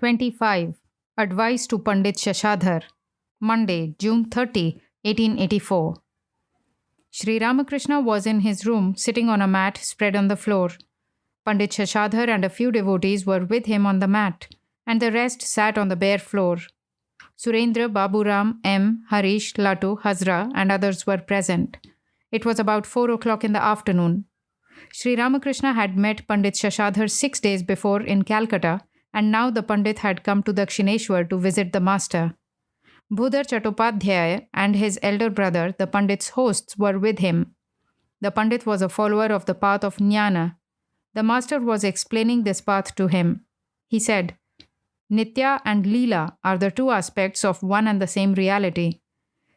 25. Advice to Pandit Shashadhar. Monday, June 30, 1884. Sri Ramakrishna was in his room, sitting on a mat spread on the floor. Pandit Shashadhar and a few devotees were with him on the mat, and the rest sat on the bare floor. Surendra, Baburam, M., Harish, Latu, Hazra, and others were present. It was about 4 o'clock in the afternoon. Sri Ramakrishna had met Pandit Shashadhar 6 days before in Calcutta, and now the Pandit had come to Dakshineshwar to visit the master. Bhudar Chattopadhyay and his elder brother, the Pandit's hosts, were with him. The Pandit was a follower of the path of Jnana. The master was explaining this path to him. He said, Nitya and Leela are the two aspects of one and the same reality.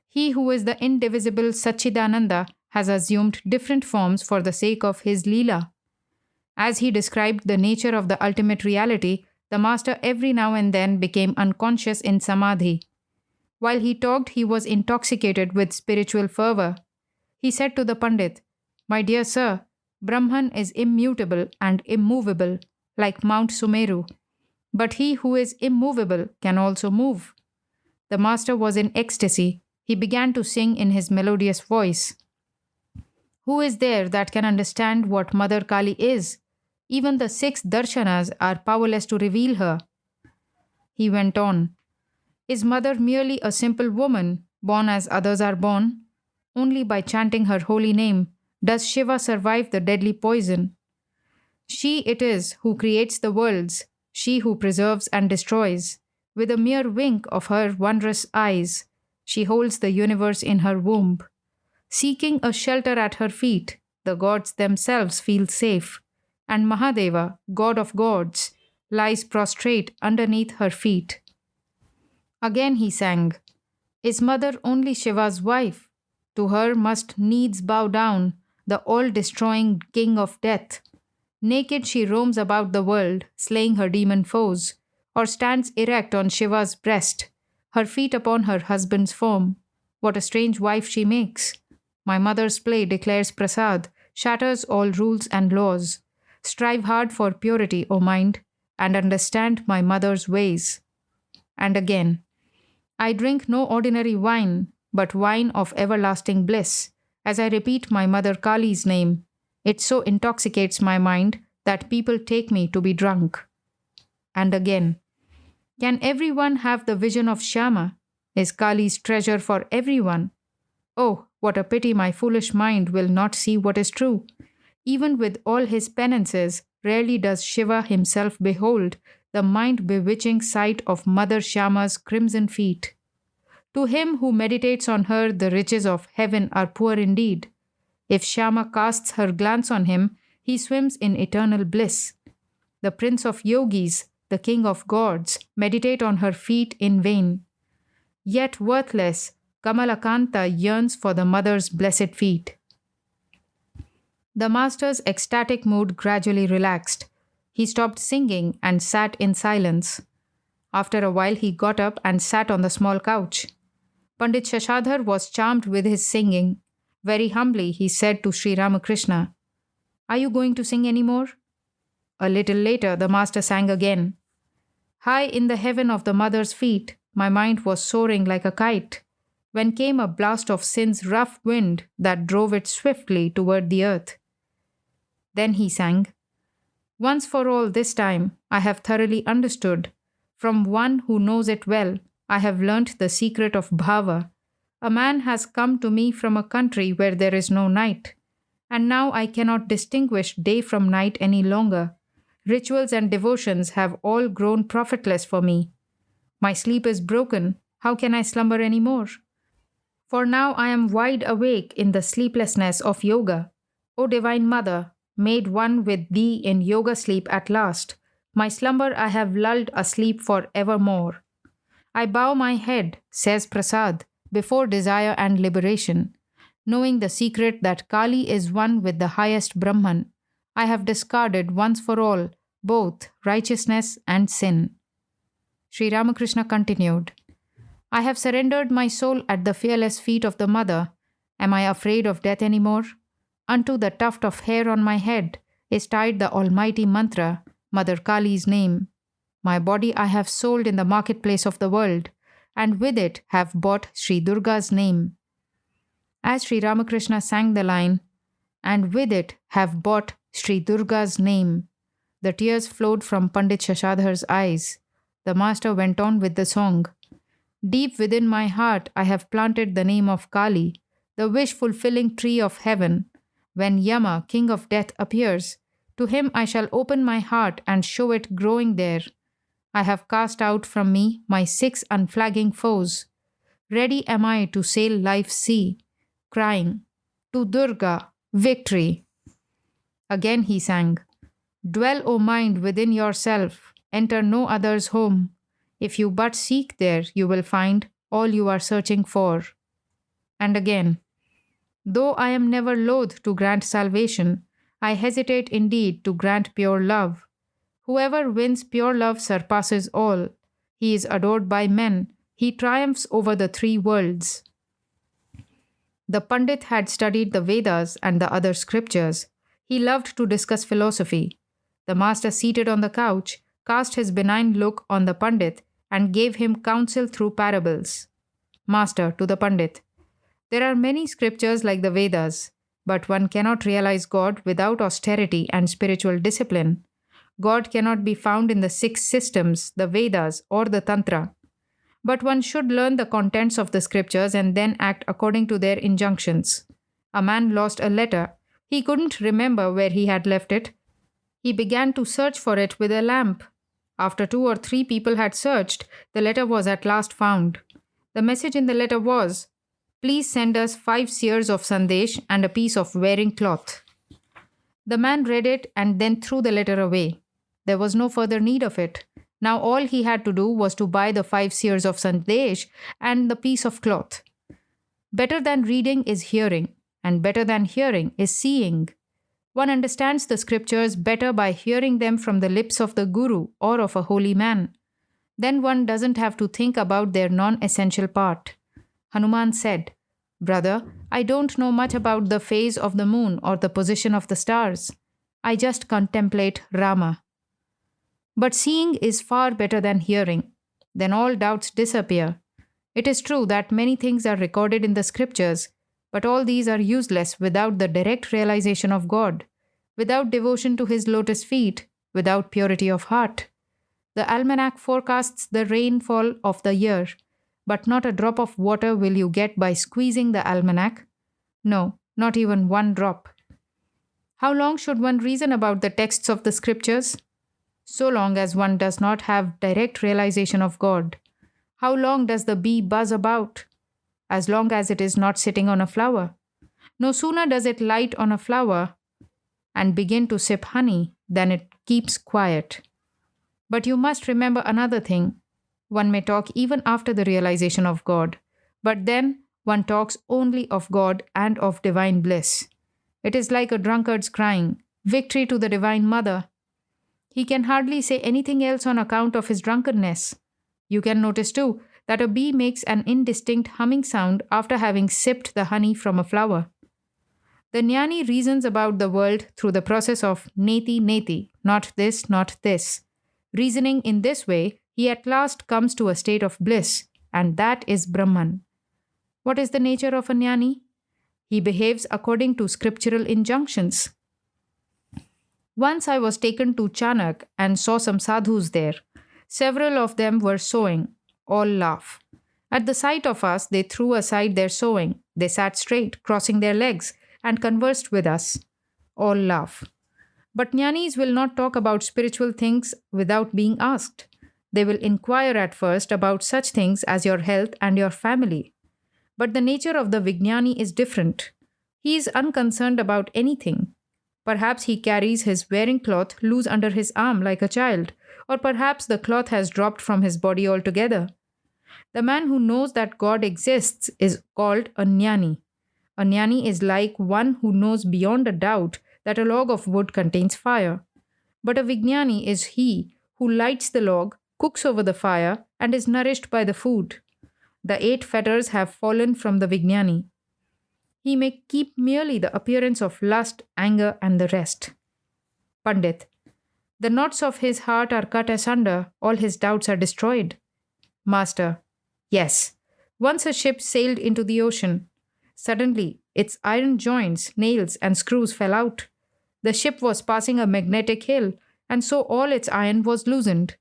He who is the indivisible Satchidananda has assumed different forms for the sake of his Leela. As he described the nature of the ultimate reality, the master every now and then became unconscious in samadhi. While he talked, he was intoxicated with spiritual fervor. He said to the Pandit, My dear sir, Brahman is immutable and immovable, like Mount Sumeru. But he who is immovable can also move. The master was in ecstasy. He began to sing in his melodious voice. Who is there that can understand what Mother Kali is? Even the 6 darshanas are powerless to reveal her. He went on, Is Mother merely a simple woman, born as others are born? Only by chanting her holy name does Shiva survive the deadly poison. She it is who creates the worlds, she who preserves and destroys. With a mere wink of her wondrous eyes, she holds the universe in her womb. Seeking a shelter at her feet, the gods themselves feel safe, and Mahadeva, god of gods, lies prostrate underneath her feet. Again he sang, Is Mother only Shiva's wife? To her must needs bow down the all-destroying king of death. Naked she roams about the world, slaying her demon foes, or stands erect on Shiva's breast, her feet upon her husband's form. What a strange wife she makes! My mother's play declares prasad, shatters all rules and laws. Strive hard for purity, O mind, and understand my mother's ways. And again, I drink no ordinary wine, but wine of everlasting bliss, as I repeat my mother Kali's name. It so intoxicates my mind that people take me to be drunk. And again, can everyone have the vision of Shyama? Is Kali's treasure for everyone? Oh, what a pity my foolish mind will not see what is true. Even with all his penances, rarely does Shiva himself behold the mind-bewitching sight of Mother Shyama's crimson feet. To him who meditates on her, the riches of heaven are poor indeed. If Shyama casts her glance on him, he swims in eternal bliss. The prince of yogis, the king of gods, meditate on her feet in vain. Yet worthless, Kamalakanta yearns for the mother's blessed feet. The master's ecstatic mood gradually relaxed. He stopped singing and sat in silence. After a while he got up and sat on the small couch. Pandit Shashadhar was charmed with his singing. Very humbly he said to Sri Ramakrishna, Are you going to sing any more? A little later the master sang again. High in the heaven of the mother's feet, my mind was soaring like a kite, when came a blast of sin's rough wind that drove it swiftly toward the earth. Then he sang, Once for all this time I have thoroughly understood. From one who knows it well, I have learnt the secret of bhava. A man has come to me from a country where there is no night, and now I cannot distinguish day from night any longer. Rituals and devotions have all grown profitless for me. My sleep is broken. How can I slumber any more? For now I am wide awake in the sleeplessness of yoga. O Divine Mother, made one with thee in yoga sleep at last, my slumber I have lulled asleep for evermore. I bow my head, says Prasad, before desire and liberation. Knowing the secret that Kali is one with the highest Brahman, I have discarded once for all both righteousness and sin. Sri Ramakrishna continued, I have surrendered my soul at the fearless feet of the Mother. Am I afraid of death any more? Unto the tuft of hair on my head is tied the almighty mantra, Mother Kali's name. My body I have sold in the marketplace of the world, and with it have bought Sri Durga's name. As Sri Ramakrishna sang the line, and with it have bought Sri Durga's name, the tears flowed from Pandit Shashadhar's eyes. The master went on with the song. Deep within my heart I have planted the name of Kali, the wish-fulfilling tree of heaven. When Yama, king of death, appears, to him I shall open my heart and show it growing there. I have cast out from me my 6 unflagging foes. Ready am I to sail life's sea, crying, to Durga, victory. Again he sang, Dwell, O mind, within yourself, enter no other's home. If you but seek there, you will find all you are searching for. And again, Though I am never loath to grant salvation, I hesitate indeed to grant pure love. Whoever wins pure love surpasses all. He is adored by men. He triumphs over the 3 worlds. The Pundit had studied the Vedas and the other scriptures. He loved to discuss philosophy. The master, seated on the couch, cast his benign look on the Pundit and gave him counsel through parables. Master to the Pundit, there are many scriptures like the Vedas, but one cannot realize God without austerity and spiritual discipline. God cannot be found in the 6 systems, the Vedas or the Tantra. But one should learn the contents of the scriptures and then act according to their injunctions. A man lost a letter. He couldn't remember where he had left it. He began to search for it with a lamp. After 2 or 3 people had searched, the letter was at last found. The message in the letter was, Please send us 5 seers of sandesh and a piece of wearing cloth. The man read it and then threw the letter away. There was no further need of it. Now all he had to do was to buy the 5 seers of sandesh and the piece of cloth. Better than reading is hearing, and better than hearing is seeing. One understands the scriptures better by hearing them from the lips of the guru or of a holy man. Then one doesn't have to think about their non-essential part. Hanuman said, Brother, I don't know much about the phase of the moon or the position of the stars. I just contemplate Rama. But seeing is far better than hearing. Then all doubts disappear. It is true that many things are recorded in the scriptures, but all these are useless without the direct realization of God, without devotion to His lotus feet, without purity of heart. The almanac forecasts the rainfall of the year, but not a drop of water will you get by squeezing the almanac. No, not even one drop. How long should one reason about the texts of the scriptures? So long as one does not have direct realization of God. How long does the bee buzz about? As long as it is not sitting on a flower. No sooner does it light on a flower and begin to sip honey than it keeps quiet. But you must remember another thing. One may talk even after the realization of God, but then one talks only of God and of divine bliss. It is like a drunkard's crying, Victory to the Divine Mother. He can hardly say anything else on account of his drunkenness. You can notice too that a bee makes an indistinct humming sound after having sipped the honey from a flower. The jnani reasons about the world through the process of neti neti, not this, not this. Reasoning in this way, he at last comes to a state of bliss, and that is Brahman. What is the nature of a jnani? He behaves according to scriptural injunctions. Once I was taken to Chanak and saw some sadhus there. Several of them were sewing. All laugh. At the sight of us, they threw aside their sewing. They sat straight, crossing their legs, and conversed with us. All laugh. But jnanis will not talk about spiritual things without being asked. They will inquire at first about such things as your health and your family. But the nature of the Vijnani is different. He is unconcerned about anything. Perhaps he carries his wearing cloth loose under his arm like a child, or perhaps the cloth has dropped from his body altogether. The man who knows that God exists is called a jnani. A jnani is like one who knows beyond a doubt that a log of wood contains fire. But a Vijnani is he who lights the log, cooks over the fire, and is nourished by the food. The 8 fetters have fallen from the Vijnani. He may keep merely the appearance of lust, anger, and the rest. Pandit, The knots of his heart are cut asunder, all his doubts are destroyed. Master. Yes. Once a ship sailed into the ocean. Suddenly, its iron joints, nails, and screws fell out. The ship was passing a magnetic hill, and so all its iron was loosened.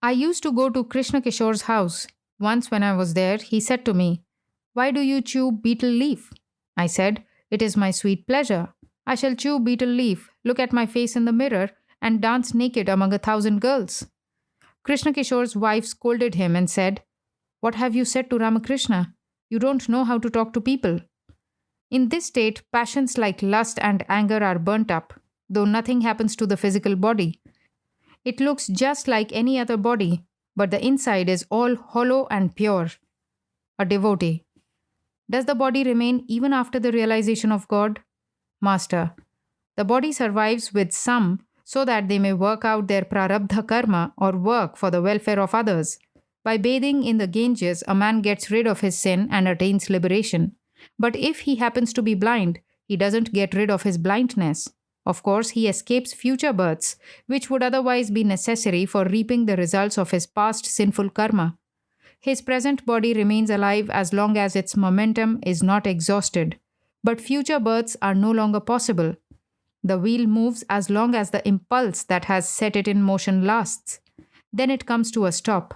I used to go to Krishna Kishore's house. Once, when I was there, he said to me, "Why do you chew betel leaf?" I said, "It is my sweet pleasure. I shall chew betel leaf, look at my face in the mirror, and dance naked among 1,000 girls." Krishna Kishore's wife scolded him and said, "What have you said to Ramakrishna? You don't know how to talk to people." In this state, passions like lust and anger are burnt up, though nothing happens to the physical body. It looks just like any other body, but the inside is all hollow and pure. A devotee. Does the body remain even after the realization of God? Master. The body survives with some so that they may work out their prarabdha karma or work for the welfare of others. By bathing in the Ganges, a man gets rid of his sin and attains liberation. But if he happens to be blind, he doesn't get rid of his blindness. Of course, he escapes future births, which would otherwise be necessary for reaping the results of his past sinful karma. His present body remains alive as long as its momentum is not exhausted. But future births are no longer possible. The wheel moves as long as the impulse that has set it in motion lasts. Then it comes to a stop.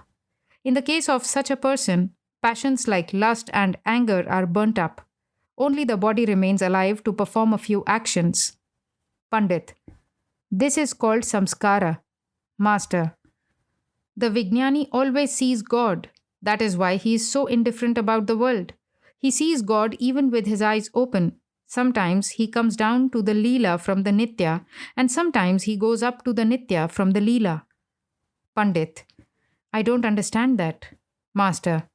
In the case of such a person, passions like lust and anger are burnt up. Only the body remains alive to perform a few actions. Pundit. This is called samskara. Master. The Vijnani always sees God. That is why he is so indifferent about the world. He sees God even with his eyes open. Sometimes he comes down to the Leela from the Nitya, and sometimes he goes up to the Nitya from the Leela. Pandit. I don't understand that. Master.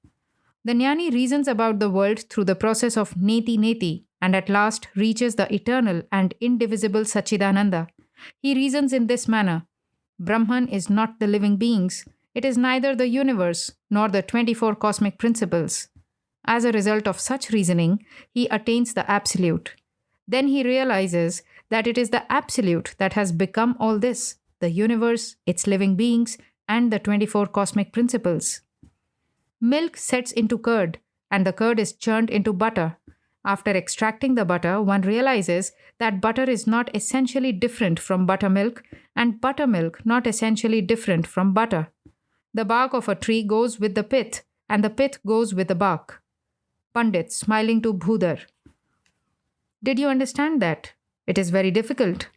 The Jnani reasons about the world through the process of neti neti and at last reaches the eternal and indivisible Sachidananda. He reasons in this manner. Brahman is not the living beings. It is neither the universe nor the 24 cosmic principles. As a result of such reasoning, he attains the absolute. Then he realizes that it is the absolute that has become all this, the universe, its living beings, and the 24 cosmic principles. Milk sets into curd, and the curd is churned into butter. After extracting the butter, one realizes that butter is not essentially different from buttermilk, and buttermilk not essentially different from butter. The bark of a tree goes with the pith, and the pith goes with the bark. Pandit, smiling to Bhudar. Did you understand that? It is very difficult.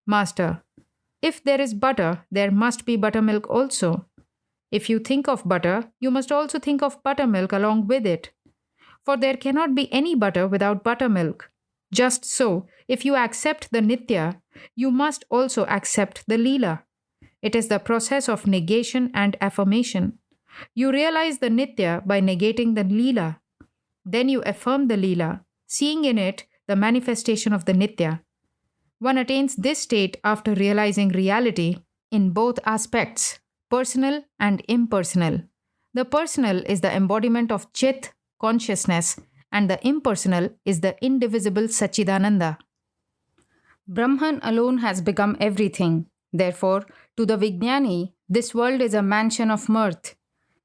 Master. If there is butter, there must be buttermilk also. If you think of butter, you must also think of buttermilk along with it. For there cannot be any butter without buttermilk. Just so, if you accept the Nitya, you must also accept the Leela. It is the process of negation and affirmation. You realize the Nitya by negating the Leela. Then you affirm the Leela, seeing in it the manifestation of the Nitya. One attains this state after realizing reality in both aspects, personal and impersonal. The personal is the embodiment of Chit, consciousness, and the impersonal is the indivisible Sachidananda. Brahman alone has become everything. Therefore, to the Vijnani, this world is a mansion of mirth.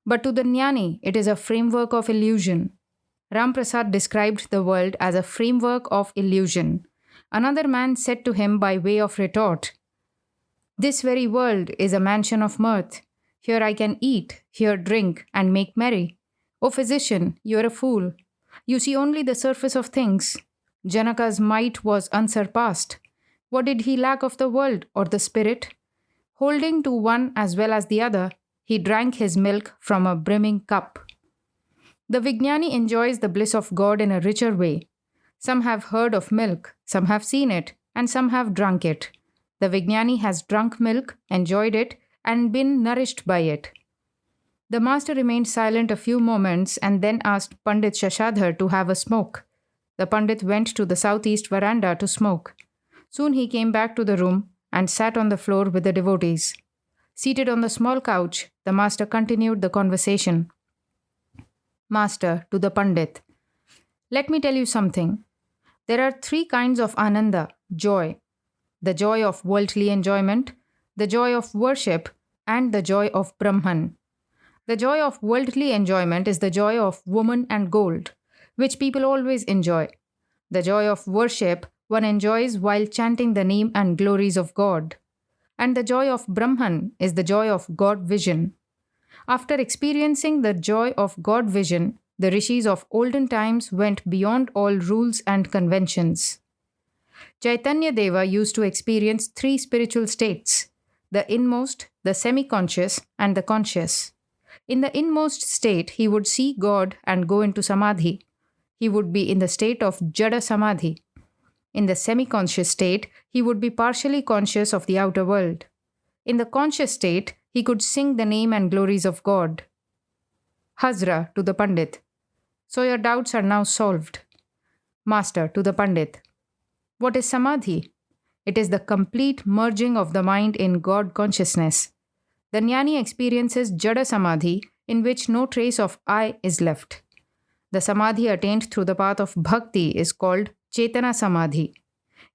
But to the Jnani, it is a framework of illusion. Ram Prasad described the world as a framework of illusion. Another man said to him by way of retort, "This very world is a mansion of mirth. Here I can eat, here drink, and make merry. O physician, you are a fool. You see only the surface of things. Janaka's might was unsurpassed. What did he lack of the world or the spirit? Holding to one as well as the other, he drank his milk from a brimming cup." The Vijnani enjoys the bliss of God in a richer way. Some have heard of milk, some have seen it, and some have drunk it. The Vijnani has drunk milk, enjoyed it, and been nourished by it. The master remained silent a few moments and then asked Pandit Shashadhar to have a smoke. The Pandit went to the southeast veranda to smoke. Soon he came back to the room and sat on the floor with the devotees. Seated on the small couch, the master continued the conversation. Master, to the Pandit, let me tell you something. There are three kinds of ananda, joy. The joy of worldly enjoyment, the joy of worship, and the joy of Brahman. The joy of worldly enjoyment is the joy of woman and gold, which people always enjoy. The joy of worship one enjoys while chanting the name and glories of God. And the joy of Brahman is the joy of God vision. After experiencing the joy of God vision, the rishis of olden times went beyond all rules and conventions. Chaitanya Deva used to experience three spiritual states: the inmost, the semi conscious, and the conscious. In the inmost state, he would see God and go into samadhi. He would be in the state of Jada Samadhi. In the semi conscious state, he would be partially conscious of the outer world. In the conscious state, he could sing the name and glories of God. Hazra to the Pundit. So your doubts are now solved. Master to the Pundit. What is Samadhi? It is the complete merging of the mind in God consciousness. The Jnani experiences Jada Samadhi, in which no trace of I is left. The Samadhi attained through the path of Bhakti is called Chetana Samadhi.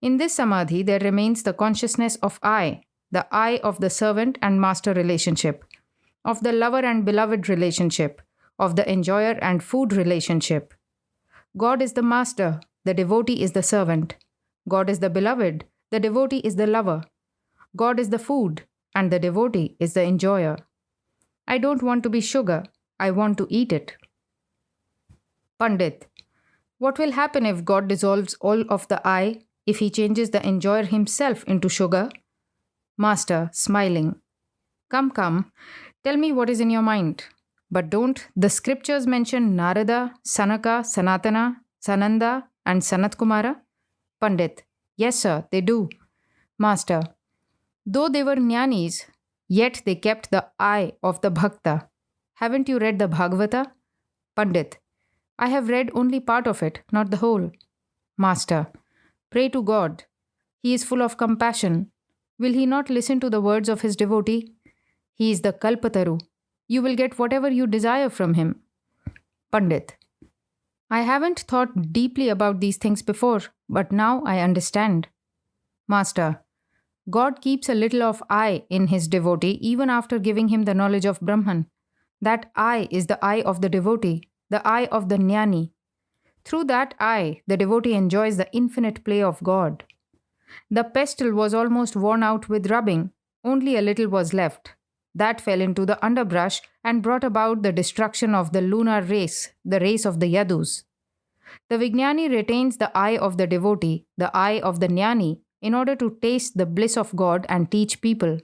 In this Samadhi, there remains the consciousness of I, the I of the servant and master relationship, of the lover and beloved relationship, of the enjoyer and food relationship. God is the master, the devotee is the servant. God is the beloved, the devotee is the lover. God is the food, and the devotee is the enjoyer. I don't want to be sugar, I want to eat it. Pandit. What will happen if God dissolves all of the I, if he changes the enjoyer himself into sugar? Master, smiling. Come, come, tell me what is in your mind. But don't the scriptures mention Narada, Sanaka, Sanatana, Sananda, and Sanat Kumara? Pandit. Yes, sir, they do. Master. Though they were jnanis, yet they kept the I of the bhakta. Haven't you read the Bhagavata? Pandit. I have read only part of it, not the whole. Master. Pray to God. He is full of compassion. Will he not listen to the words of his devotee? He is the Kalpataru. You will get whatever you desire from him. Pandit. I haven't thought deeply about these things before, but now I understand. Master. God keeps a little of I in his devotee even after giving him the knowledge of Brahman. That I is the I of the devotee, the I of the jnani. Through that I, the devotee enjoys the infinite play of God. The pestle was almost worn out with rubbing, only a little was left. That fell into the underbrush and brought about the destruction of the lunar race, the race of the Yadus. The Vijnani retains the I of the devotee, the I of the jnani, in order to taste the bliss of God and teach people.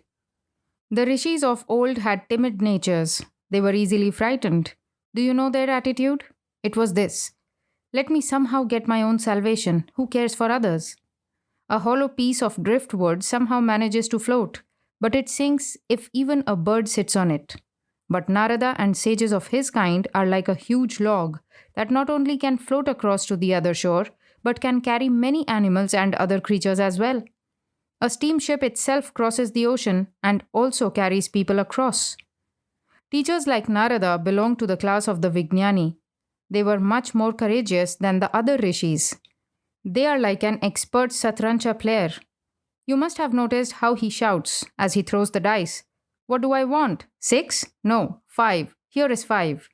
The rishis of old had timid natures. They were easily frightened. Do you know their attitude? It was this: let me somehow get my own salvation. Who cares for others? A hollow piece of driftwood somehow manages to float, but it sinks if even a bird sits on it. But Narada and sages of his kind are like a huge log that not only can float across to the other shore, but can carry many animals and other creatures as well. A steamship itself crosses the ocean and also carries people across. Teachers like Narada belong to the class of the Vijnani. They were much more courageous than the other rishis. They are like an expert satrancha player. You must have noticed how he shouts as he throws the dice. What do I want? 6? No, 5. Here is 5.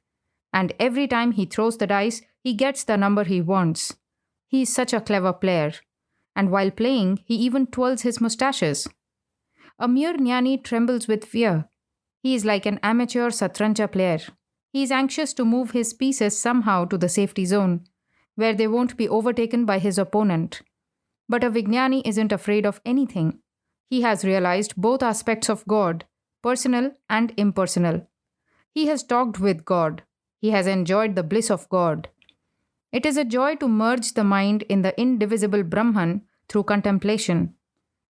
And every time he throws the dice, he gets the number he wants. He is such a clever player. And while playing, he even twirls his mustaches. A mere jnani trembles with fear. He is like an amateur satrancha player. He is anxious to move his pieces somehow to the safety zone, where they won't be overtaken by his opponent. But a Vijnani isn't afraid of anything. He has realized both aspects of God, personal and impersonal. He has talked with God. He has enjoyed the bliss of God. It is a joy to merge the mind in the indivisible Brahman through contemplation.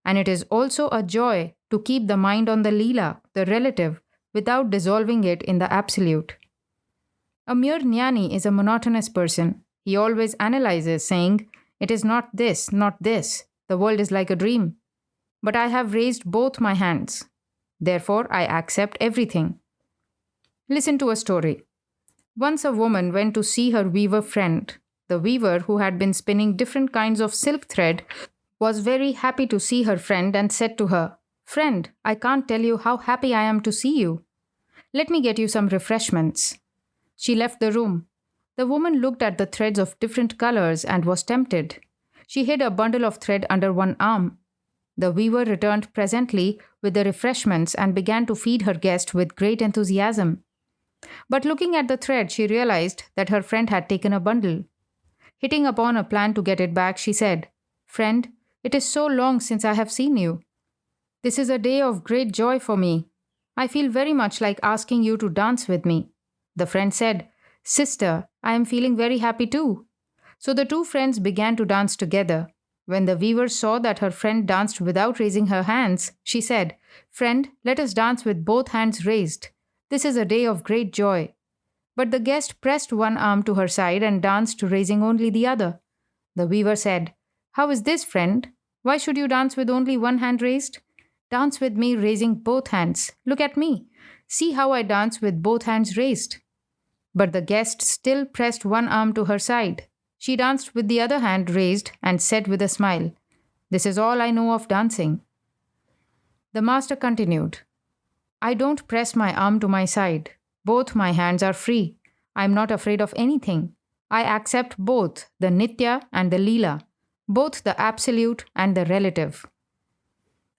And it is also a joy to keep the mind on the Leela, the relative, without dissolving it in the absolute. A mere jnani is a monotonous person. He always analyzes, saying, "It is not this, not this. The world is like a dream. But I have raised both my hands. Therefore, I accept everything." Listen to a story. Once a woman went to see her weaver friend. The weaver, who had been spinning different kinds of silk thread, was very happy to see her friend and said to her, Friend, I can't tell you how happy I am to see you. Let me get you some refreshments. She left the room. The woman looked at the threads of different colors and was tempted. She hid a bundle of thread under one arm. The weaver returned presently with the refreshments and began to feed her guest with great enthusiasm. But looking at the thread, she realized that her friend had taken a bundle. Hitting upon a plan to get it back, she said, Friend, it is so long since I have seen you. This is a day of great joy for me. I feel very much like asking you to dance with me. The friend said, Sister, I am feeling very happy too. So the two friends began to dance together. When the weaver saw that her friend danced without raising her hands, she said, Friend, let us dance with both hands raised. This is a day of great joy. But the guest pressed one arm to her side and danced, raising only the other. The weaver said, How is this, friend? Why should you dance with only one hand raised? Dance with me, raising both hands. Look at me. See how I dance with both hands raised. But the guest still pressed one arm to her side. She danced with the other hand raised and said with a smile, This is all I know of dancing. The master continued, I don't press my arm to my side. Both my hands are free. I am not afraid of anything. I accept both the Nitya and the Leela, both the absolute and the relative.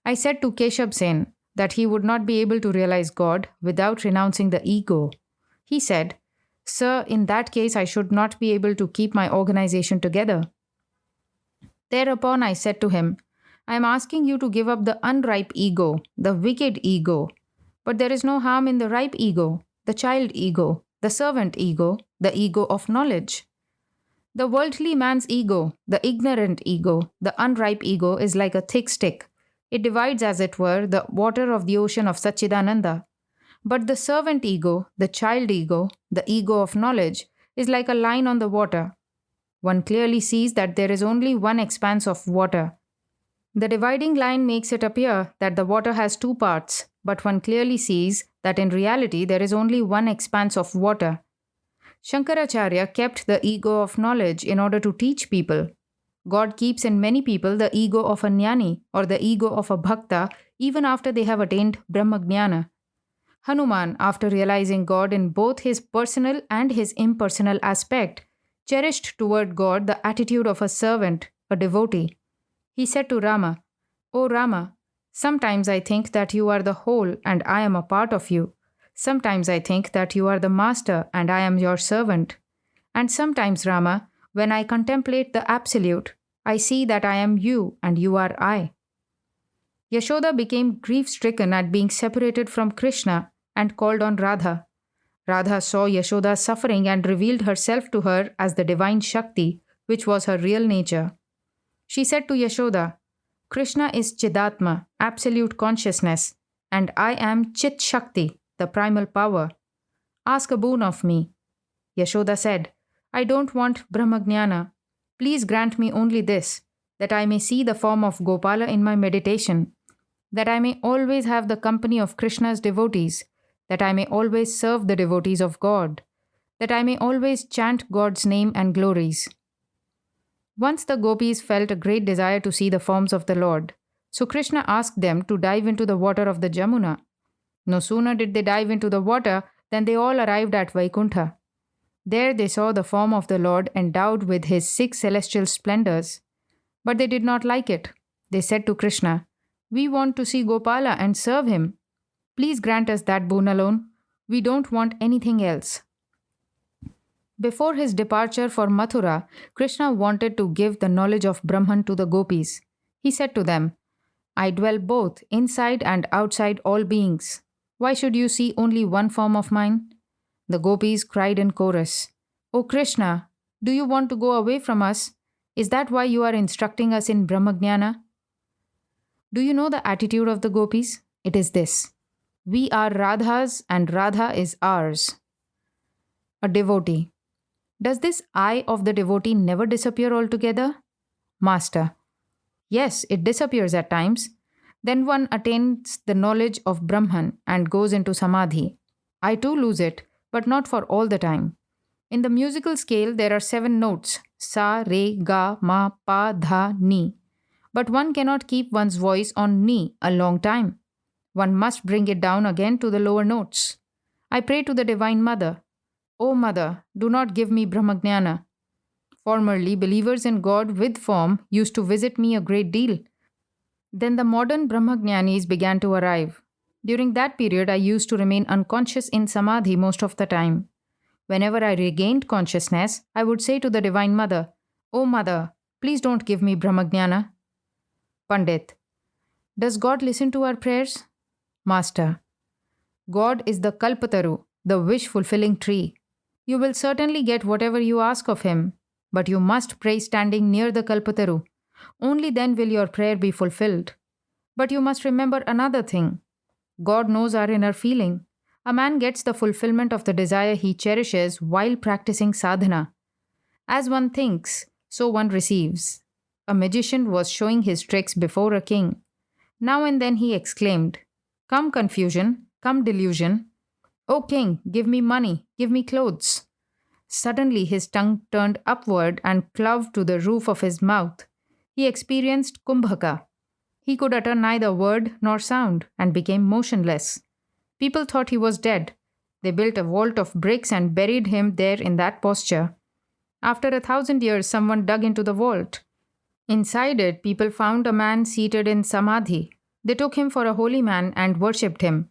I said to Keshav Sen that he would not be able to realize God without renouncing the ego. He said, Sir, in that case I should not be able to keep my organization together. Thereupon I said to him, I am asking you to give up the unripe ego, the wicked ego. But there is no harm in the ripe ego, the child ego, the servant ego, the ego of knowledge. The worldly man's ego, the ignorant ego, the unripe ego is like a thick stick. It divides, as it were, the water of the ocean of Satchidananda. But the servant ego, the child ego, the ego of knowledge, is like a line on the water. One clearly sees that there is only one expanse of water. The dividing line makes it appear that the water has two parts, but one clearly sees that in reality there is only one expanse of water. Shankaracharya kept the ego of knowledge in order to teach people. God keeps in many people the ego of a jnani or the ego of a bhakta even after they have attained Brahmagnana. Hanuman, after realizing God in both his personal and his impersonal aspect, cherished toward God the attitude of a servant, a devotee. He said to Rama, O Rama, sometimes I think that you are the whole and I am a part of you. Sometimes I think that you are the master and I am your servant. And sometimes, Rama, when I contemplate the Absolute, I see that I am you and you are I. Yashoda became grief-stricken at being separated from Krishna and called on Radha. Radha saw Yashoda's suffering and revealed herself to her as the divine Shakti, which was her real nature. She said to Yashoda, Krishna is Chidatma, absolute consciousness, and I am Chit Shakti, the primal power. Ask a boon of me. Yashoda said, I don't want Brahmagnana. Please grant me only this, that I may see the form of Gopala in my meditation, that I may always have the company of Krishna's devotees, that I may always serve the devotees of God, that I may always chant God's name and glories. Once the gopis felt a great desire to see the forms of the Lord, so Krishna asked them to dive into the water of the Jamuna. No sooner did they dive into the water than they all arrived at Vaikuntha. There they saw the form of the Lord endowed with his 6 celestial splendors. But they did not like it. They said to Krishna, We want to see Gopala and serve him. Please grant us that boon alone. We don't want anything else. Before his departure for Mathura, Krishna wanted to give the knowledge of Brahman to the gopis. He said to them, I dwell both inside and outside all beings. Why should you see only one form of mine? The gopis cried in chorus, O Krishna, do you want to go away from us? Is that why you are instructing us in Brahmagnana? Do you know the attitude of the gopis? It is this. We are Radha's and Radha is ours. A devotee. Does this I of the devotee never disappear altogether? Master. Yes, it disappears at times. Then one attains the knowledge of Brahman and goes into Samadhi. I too lose it, but not for all the time. In the musical scale, there are 7 notes, sa, re, ga, ma, pa, dha, ni. But one cannot keep one's voice on ni a long time. One must bring it down again to the lower notes. I pray to the Divine Mother. O Mother, do not give me Brahmagnana. Formerly, believers in God with form used to visit me a great deal. Then the modern Brahmagnanis began to arrive. During that period, I used to remain unconscious in samadhi most of the time. Whenever I regained consciousness, I would say to the Divine Mother, O Mother, please don't give me Brahmagnana. Pandit, does God listen to our prayers? Master, God is the Kalpataru, the wish fulfilling tree. You will certainly get whatever you ask of Him, but you must pray standing near the Kalpataru. Only then will your prayer be fulfilled. But you must remember another thing. God knows our inner feeling. A man gets the fulfillment of the desire he cherishes while practicing sadhana. As one thinks, so one receives. A magician was showing his tricks before a king. Now and then he exclaimed, Come confusion, come delusion. O king, give me money, give me clothes. Suddenly his tongue turned upward and clove to the roof of his mouth. He experienced kumbhaka. He could utter neither word nor sound and became motionless. People thought he was dead. They built a vault of bricks and buried him there in that posture. After 1,000 years, someone dug into the vault. Inside it, people found a man seated in samadhi. They took him for a holy man and worshipped him.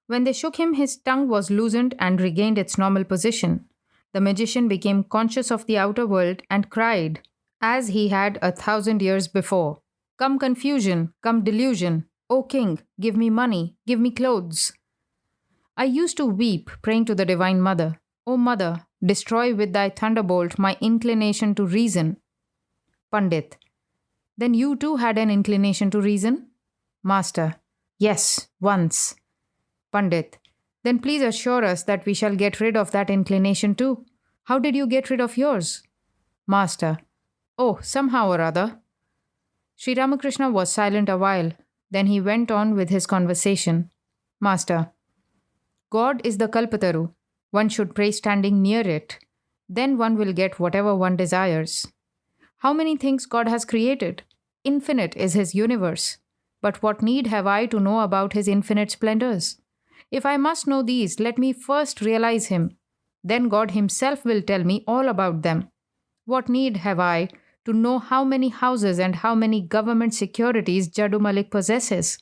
When they shook him, his tongue was loosened and regained its normal position. The magician became conscious of the outer world and cried, as he had 1,000 years before, Come confusion, come delusion. O king, give me money, give me clothes. I used to weep, praying to the Divine Mother, O Mother, destroy with thy thunderbolt my inclination to reason. Pandit, then you too had an inclination to reason? Master, yes, once. Pandit, then please assure us that we shall get rid of that inclination too. How did you get rid of yours? Master, oh, somehow or other. Sri Ramakrishna was silent a while. Then he went on with his conversation. Master, God is the Kalpataru. One should pray standing near it. Then one will get whatever one desires. How many things God has created? Infinite is His universe. But what need have I to know about His infinite splendors? If I must know these, let me first realize Him. Then God Himself will tell me all about them. What need have I to know how many houses and how many government securities Jaddu Malik possesses?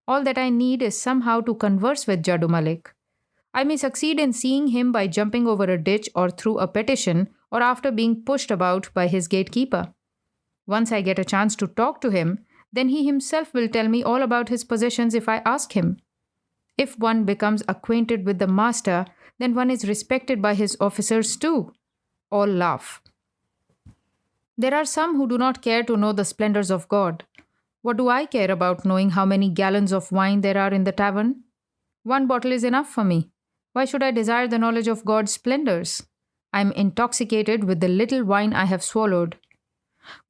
All that I need is somehow to converse with Jaddu Malik. I may succeed in seeing him by jumping over a ditch or through a petition or after being pushed about by his gatekeeper. Once I get a chance to talk to him, then he himself will tell me all about his possessions if I ask him. If one becomes acquainted with the master, then one is respected by his officers too. All laugh. There are some who do not care to know the splendors of God. What do I care about knowing how many gallons of wine there are in the tavern? One bottle is enough for me. Why should I desire the knowledge of God's splendors? I am intoxicated with the little wine I have swallowed.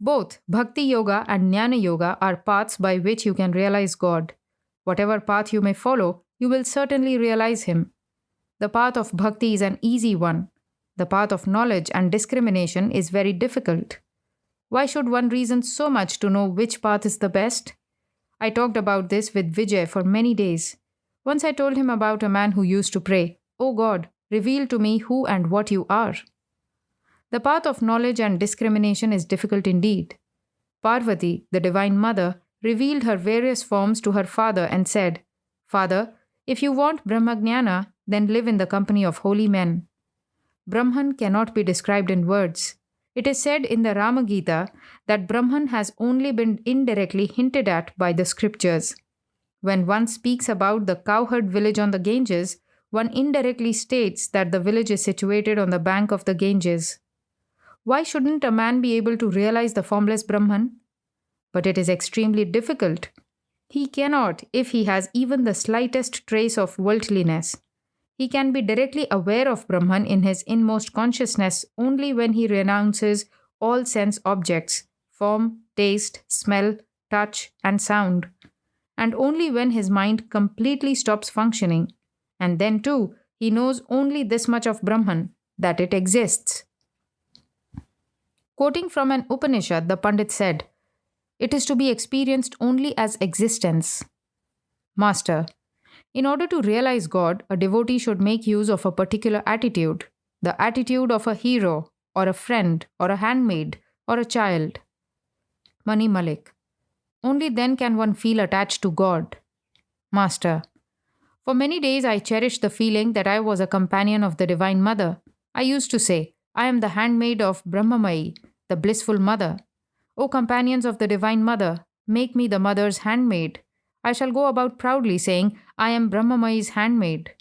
Both Bhakti Yoga and Jnana Yoga are paths by which you can realize God. Whatever path you may follow, you will certainly realize Him. The path of Bhakti is an easy one. The path of knowledge and discrimination is very difficult. Why should one reason so much to know which path is the best? I talked about this with Vijay for many days. Once I told him about a man who used to pray, O God, reveal to me who and what you are. The path of knowledge and discrimination is difficult indeed. Parvati, the Divine Mother, revealed her various forms to her father and said, Father, if you want Brahmagnana, then live in the company of holy men. Brahman cannot be described in words. It is said in the Rama Gita that Brahman has only been indirectly hinted at by the scriptures. When one speaks about the cowherd village on the Ganges, one indirectly states that the village is situated on the bank of the Ganges. Why shouldn't a man be able to realize the formless Brahman? But it is extremely difficult. He cannot if he has even the slightest trace of worldliness. He can be directly aware of Brahman in his inmost consciousness only when he renounces all sense objects, form, taste, smell, touch, and sound, and only when his mind completely stops functioning. And then too, he knows only this much of Brahman, that it exists. Quoting from an Upanishad, the Pundit said, It is to be experienced only as existence. Master, In order to realize God, a devotee should make use of a particular attitude, the attitude of a hero, or a friend, or a handmaid, or a child. Mani Malik. Only then can one feel attached to God. Master. For many days I cherished the feeling that I was a companion of the Divine Mother. I used to say, I am the handmaid of Brahmamai, the blissful mother. O companions of the Divine Mother, make me the mother's handmaid. I shall go about proudly saying, I am Brahmamai's handmaid.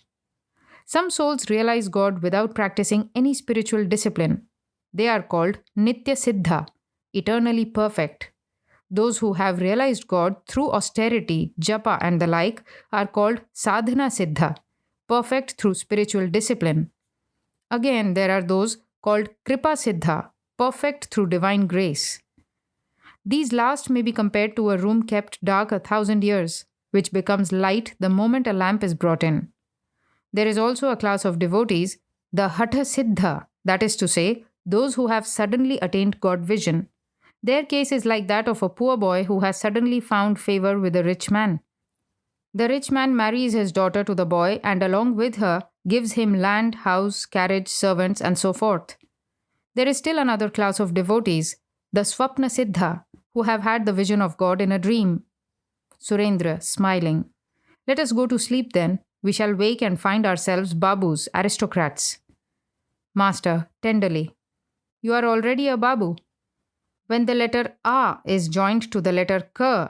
Some souls realize God without practicing any spiritual discipline. They are called Nitya Siddha, eternally perfect. Those who have realized God through austerity, japa, and the like are called Sadhana Siddha, perfect through spiritual discipline. Again, there are those called Kripa Siddha, perfect through divine grace. These last may be compared to a room kept dark 1,000 years, which becomes light the moment a lamp is brought in. There is also a class of devotees, the Hatha Siddha, that is to say, those who have suddenly attained God vision. Their case is like that of a poor boy who has suddenly found favor with a rich man. The rich man marries his daughter to the boy and along with her gives him land, house, carriage, servants, and so forth. There is still another class of devotees, the Swapna Siddha, who have had the vision of God in a dream. Surendra, smiling. Let us go to sleep then. We shall wake and find ourselves babus, aristocrats. Master, tenderly. You are already a babu. When the letter A is joined to the letter K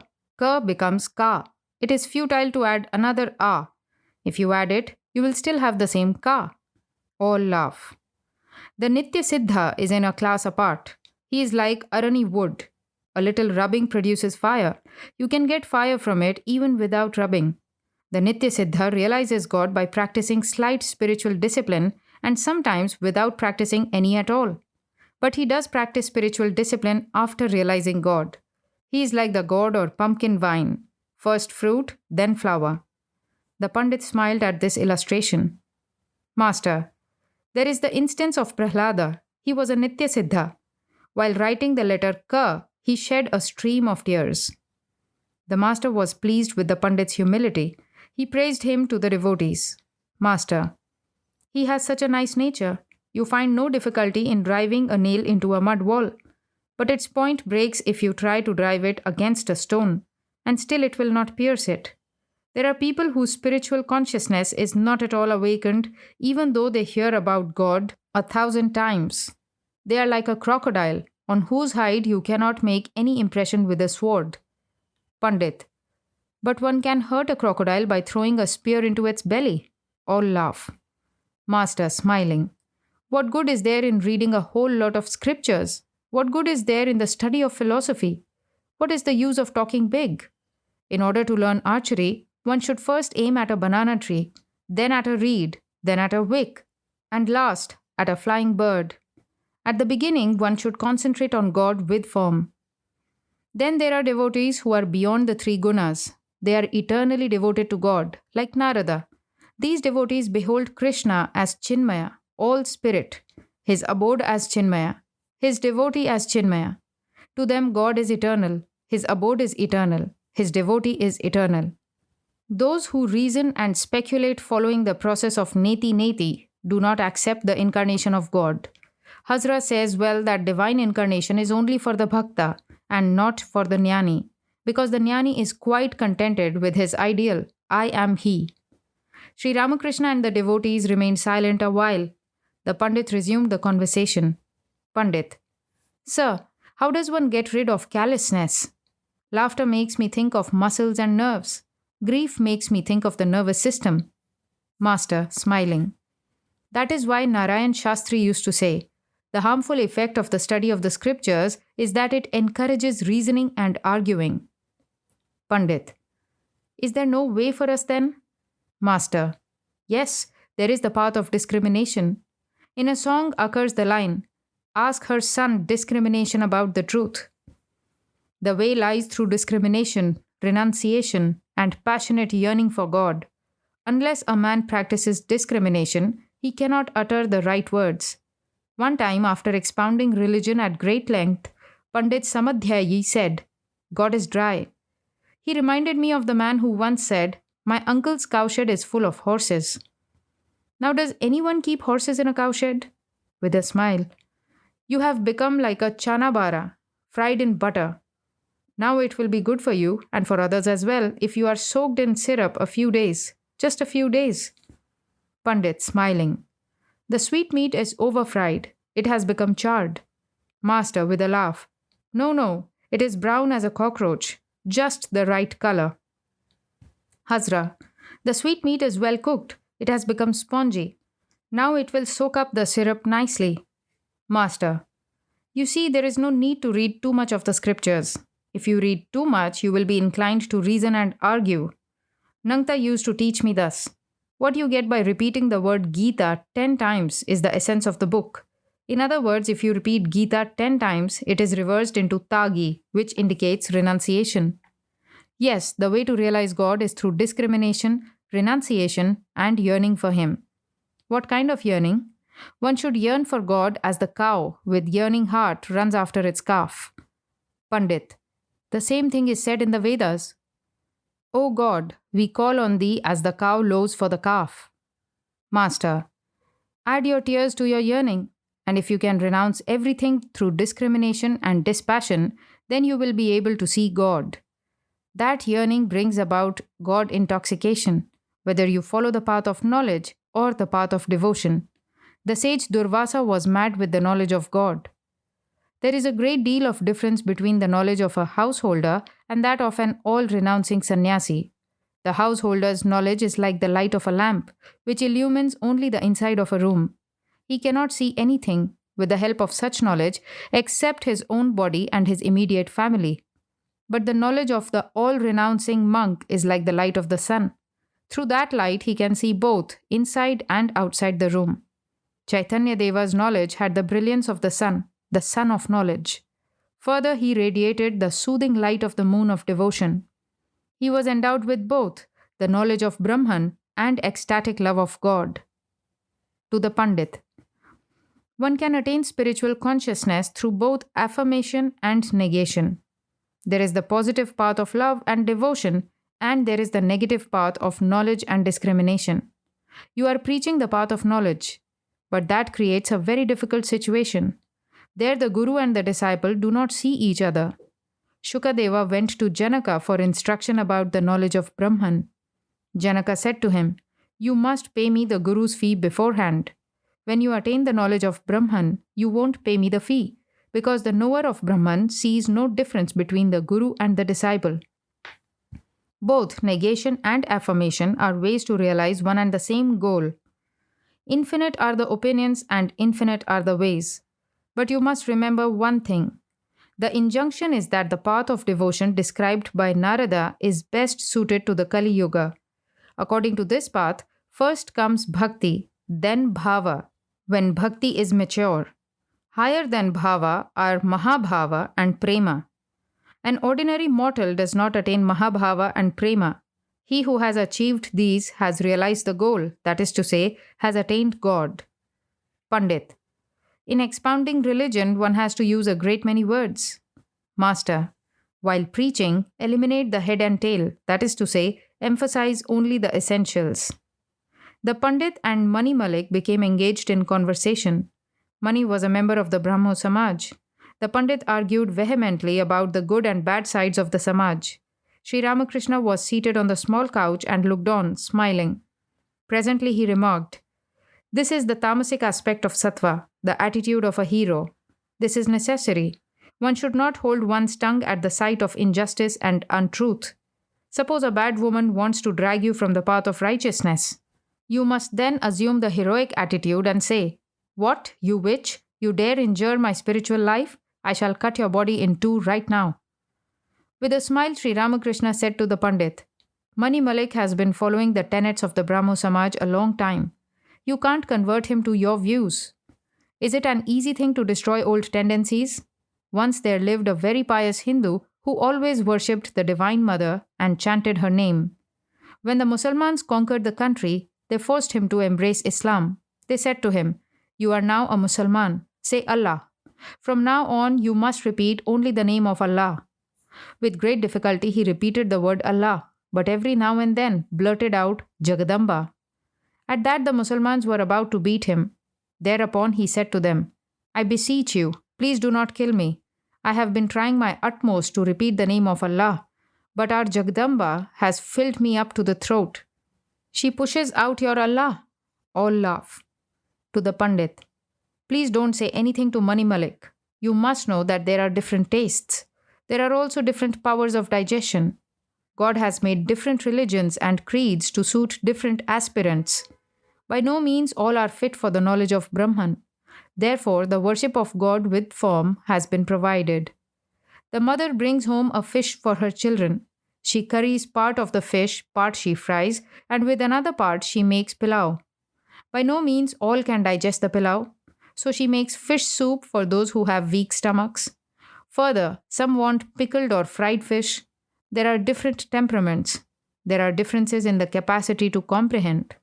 becomes Ka. It is futile to add another A. If you add it, you will still have the same Ka. All laugh. The Nitya Siddha is in a class apart. He is like Arani wood. A little rubbing produces fire. You can get fire from it even without rubbing. The Nitya Siddha realizes God by practicing slight spiritual discipline and sometimes without practicing any at all. But he does practice spiritual discipline after realizing God. He is like the gourd or pumpkin vine, first fruit, then flower. The Pundit smiled at this illustration. Master, there is the instance of Prahlada. He was a Nitya Siddha. While writing the letter K, he shed a stream of tears. The master was pleased with the Pandit's humility. He praised him to the devotees. Master, he has such a nice nature. You find no difficulty in driving a nail into a mud wall, but its point breaks if you try to drive it against a stone, and still it will not pierce it. There are people whose spiritual consciousness is not at all awakened, even though they hear about God 1,000 times. They are like a crocodile, on whose hide you cannot make any impression with a sword. Pandit, but one can hurt a crocodile by throwing a spear into its belly. All laugh. Master, smiling. What good is there in reading a whole lot of scriptures? What good is there in the study of philosophy? What is the use of talking big? In order to learn archery, one should first aim at a banana tree, then at a reed, then at a wick, and last at a flying bird. At the beginning, one should concentrate on God with form. Then there are devotees who are beyond the three gunas. They are eternally devoted to God, like Narada. These devotees behold Krishna as Chinmaya, all spirit, his abode as Chinmaya, his devotee as Chinmaya. To them, God is eternal, his abode is eternal, his devotee is eternal. Those who reason and speculate following the process of neti neti do not accept the incarnation of God. Hazra says well that divine incarnation is only for the bhakta and not for the jnani, because the jnani is quite contented with his ideal, I am he. Sri Ramakrishna and the devotees remained silent a while. The Pandit resumed the conversation. Pandit, Sir, how does one get rid of callousness? Laughter makes me think of muscles and nerves. Grief makes me think of the nervous system. Master, smiling. That is why Narayan Shastri used to say, the harmful effect of the study of the scriptures is that it encourages reasoning and arguing. Pandit, is there no way for us then? Master, yes, there is the path of discrimination. In a song occurs the line, ask her son discrimination about the truth. The way lies through discrimination, renunciation, and passionate yearning for God. Unless a man practices discrimination, he cannot utter the right words. One time, after expounding religion at great length, Pandit Samadhyayi said, God is dry. He reminded me of the man who once said, My uncle's cowshed is full of horses. Now, does anyone keep horses in a cowshed? With a smile. You have become like a chanabara, fried in butter. Now it will be good for you and for others as well if you are soaked in syrup a few days, just a few days. Pandit smiling. The sweetmeat is over fried. It has become charred. Master with a laugh. No, no, it is brown as a cockroach, just the right color. Hazra. The sweetmeat is well cooked. It has become spongy. Now it will soak up the syrup nicely. Master. You see, there is no need to read too much of the scriptures. If you read too much, you will be inclined to reason and argue. Nangta used to teach me thus. What you get by repeating the word Gita 10 times is the essence of the book. In other words, if you repeat Gita 10 times, it is reversed into Tagi, which indicates renunciation. Yes, the way to realize God is through discrimination, renunciation, and yearning for Him. What kind of yearning? One should yearn for God as the cow with yearning heart runs after its calf. Pandit. The same thing is said in the Vedas. O God, we call on Thee as the cow lows for the calf. Master. Add your tears to your yearning, and if you can renounce everything through discrimination and dispassion, then you will be able to see God. That yearning brings about God intoxication, whether you follow the path of knowledge or the path of devotion. The sage Durvasa was mad with the knowledge of God. There is a great deal of difference between the knowledge of a householder and that of an all-renouncing sannyasi. The householder's knowledge is like the light of a lamp, which illumines only the inside of a room. He cannot see anything, with the help of such knowledge, except his own body and his immediate family. But the knowledge of the all-renouncing monk is like the light of the sun. Through that light, he can see both inside and outside the room. Chaitanya Deva's knowledge had the brilliance of the sun of knowledge. Further, he radiated the soothing light of the moon of devotion. He was endowed with both the knowledge of Brahman and ecstatic love of God. To the Pandit. One can attain spiritual consciousness through both affirmation and negation. There is the positive path of love and devotion, and there is the negative path of knowledge and discrimination. You are preaching the path of knowledge, but that creates a very difficult situation. There the guru and the disciple do not see each other. Shukadeva went to Janaka for instruction about the knowledge of Brahman. Janaka said to him, You must pay me the guru's fee beforehand. When you attain the knowledge of Brahman, you won't pay me the fee, because the knower of Brahman sees no difference between the guru and the disciple. Both negation and affirmation are ways to realize one and the same goal. Infinite are the opinions and infinite are the ways. But you must remember one thing. The injunction is that the path of devotion described by Narada is best suited to the Kali Yuga. According to this path, first comes bhakti, then bhava, when bhakti is mature. Higher than bhava are mahabhava and prema. An ordinary mortal does not attain mahabhava and prema. He who has achieved these has realized the goal, that is to say, has attained God. Pandit. In expounding religion, one has to use a great many words. Master. While preaching, eliminate the head and tail, that is to say, emphasize only the essentials. The Pandit and Mani Malik became engaged in conversation. Mani was a member of the Brahmo Samaj. The Pandit argued vehemently about the good and bad sides of the Samaj. Sri Ramakrishna was seated on the small couch and looked on, smiling. Presently he remarked, This is the tamasic aspect of sattva, the attitude of a hero. This is necessary. One should not hold one's tongue at the sight of injustice and untruth. Suppose a bad woman wants to drag you from the path of righteousness. You must then assume the heroic attitude and say, What, you witch? You dare injure my spiritual life? I shall cut your body in two right now. With a smile, Sri Ramakrishna said to the Pandit, Mani Malik has been following the tenets of the Brahmo Samaj a long time. You can't convert him to your views. Is it an easy thing to destroy old tendencies? Once there lived a very pious Hindu who always worshipped the Divine Mother and chanted her name. When the Musalmans conquered the country, they forced him to embrace Islam. They said to him, You are now a Musalman. Say Allah. From now on, you must repeat only the name of Allah. With great difficulty, he repeated the word Allah. but every now and then blurted out Jagadamba. At that, the Mussalmans were about to beat him. Thereupon he said to them, I beseech you, please do not kill me. I have been trying my utmost to repeat the name of Allah, but our Jagdamba has filled me up to the throat. She pushes out your Allah. All laugh. To the Pandit, please don't say anything to Mani Malik. You must know that there are different tastes. There are also different powers of digestion. God has made different religions and creeds to suit different aspirants. By no means all are fit for the knowledge of Brahman. Therefore, the worship of God with form has been provided. The mother brings home a fish for her children. She curries part of the fish, part she fries, and with another part she makes pilau. By no means all can digest the pilau, so she makes fish soup for those who have weak stomachs. Further, some want pickled or fried fish. There are different temperaments. There are differences in the capacity to comprehend.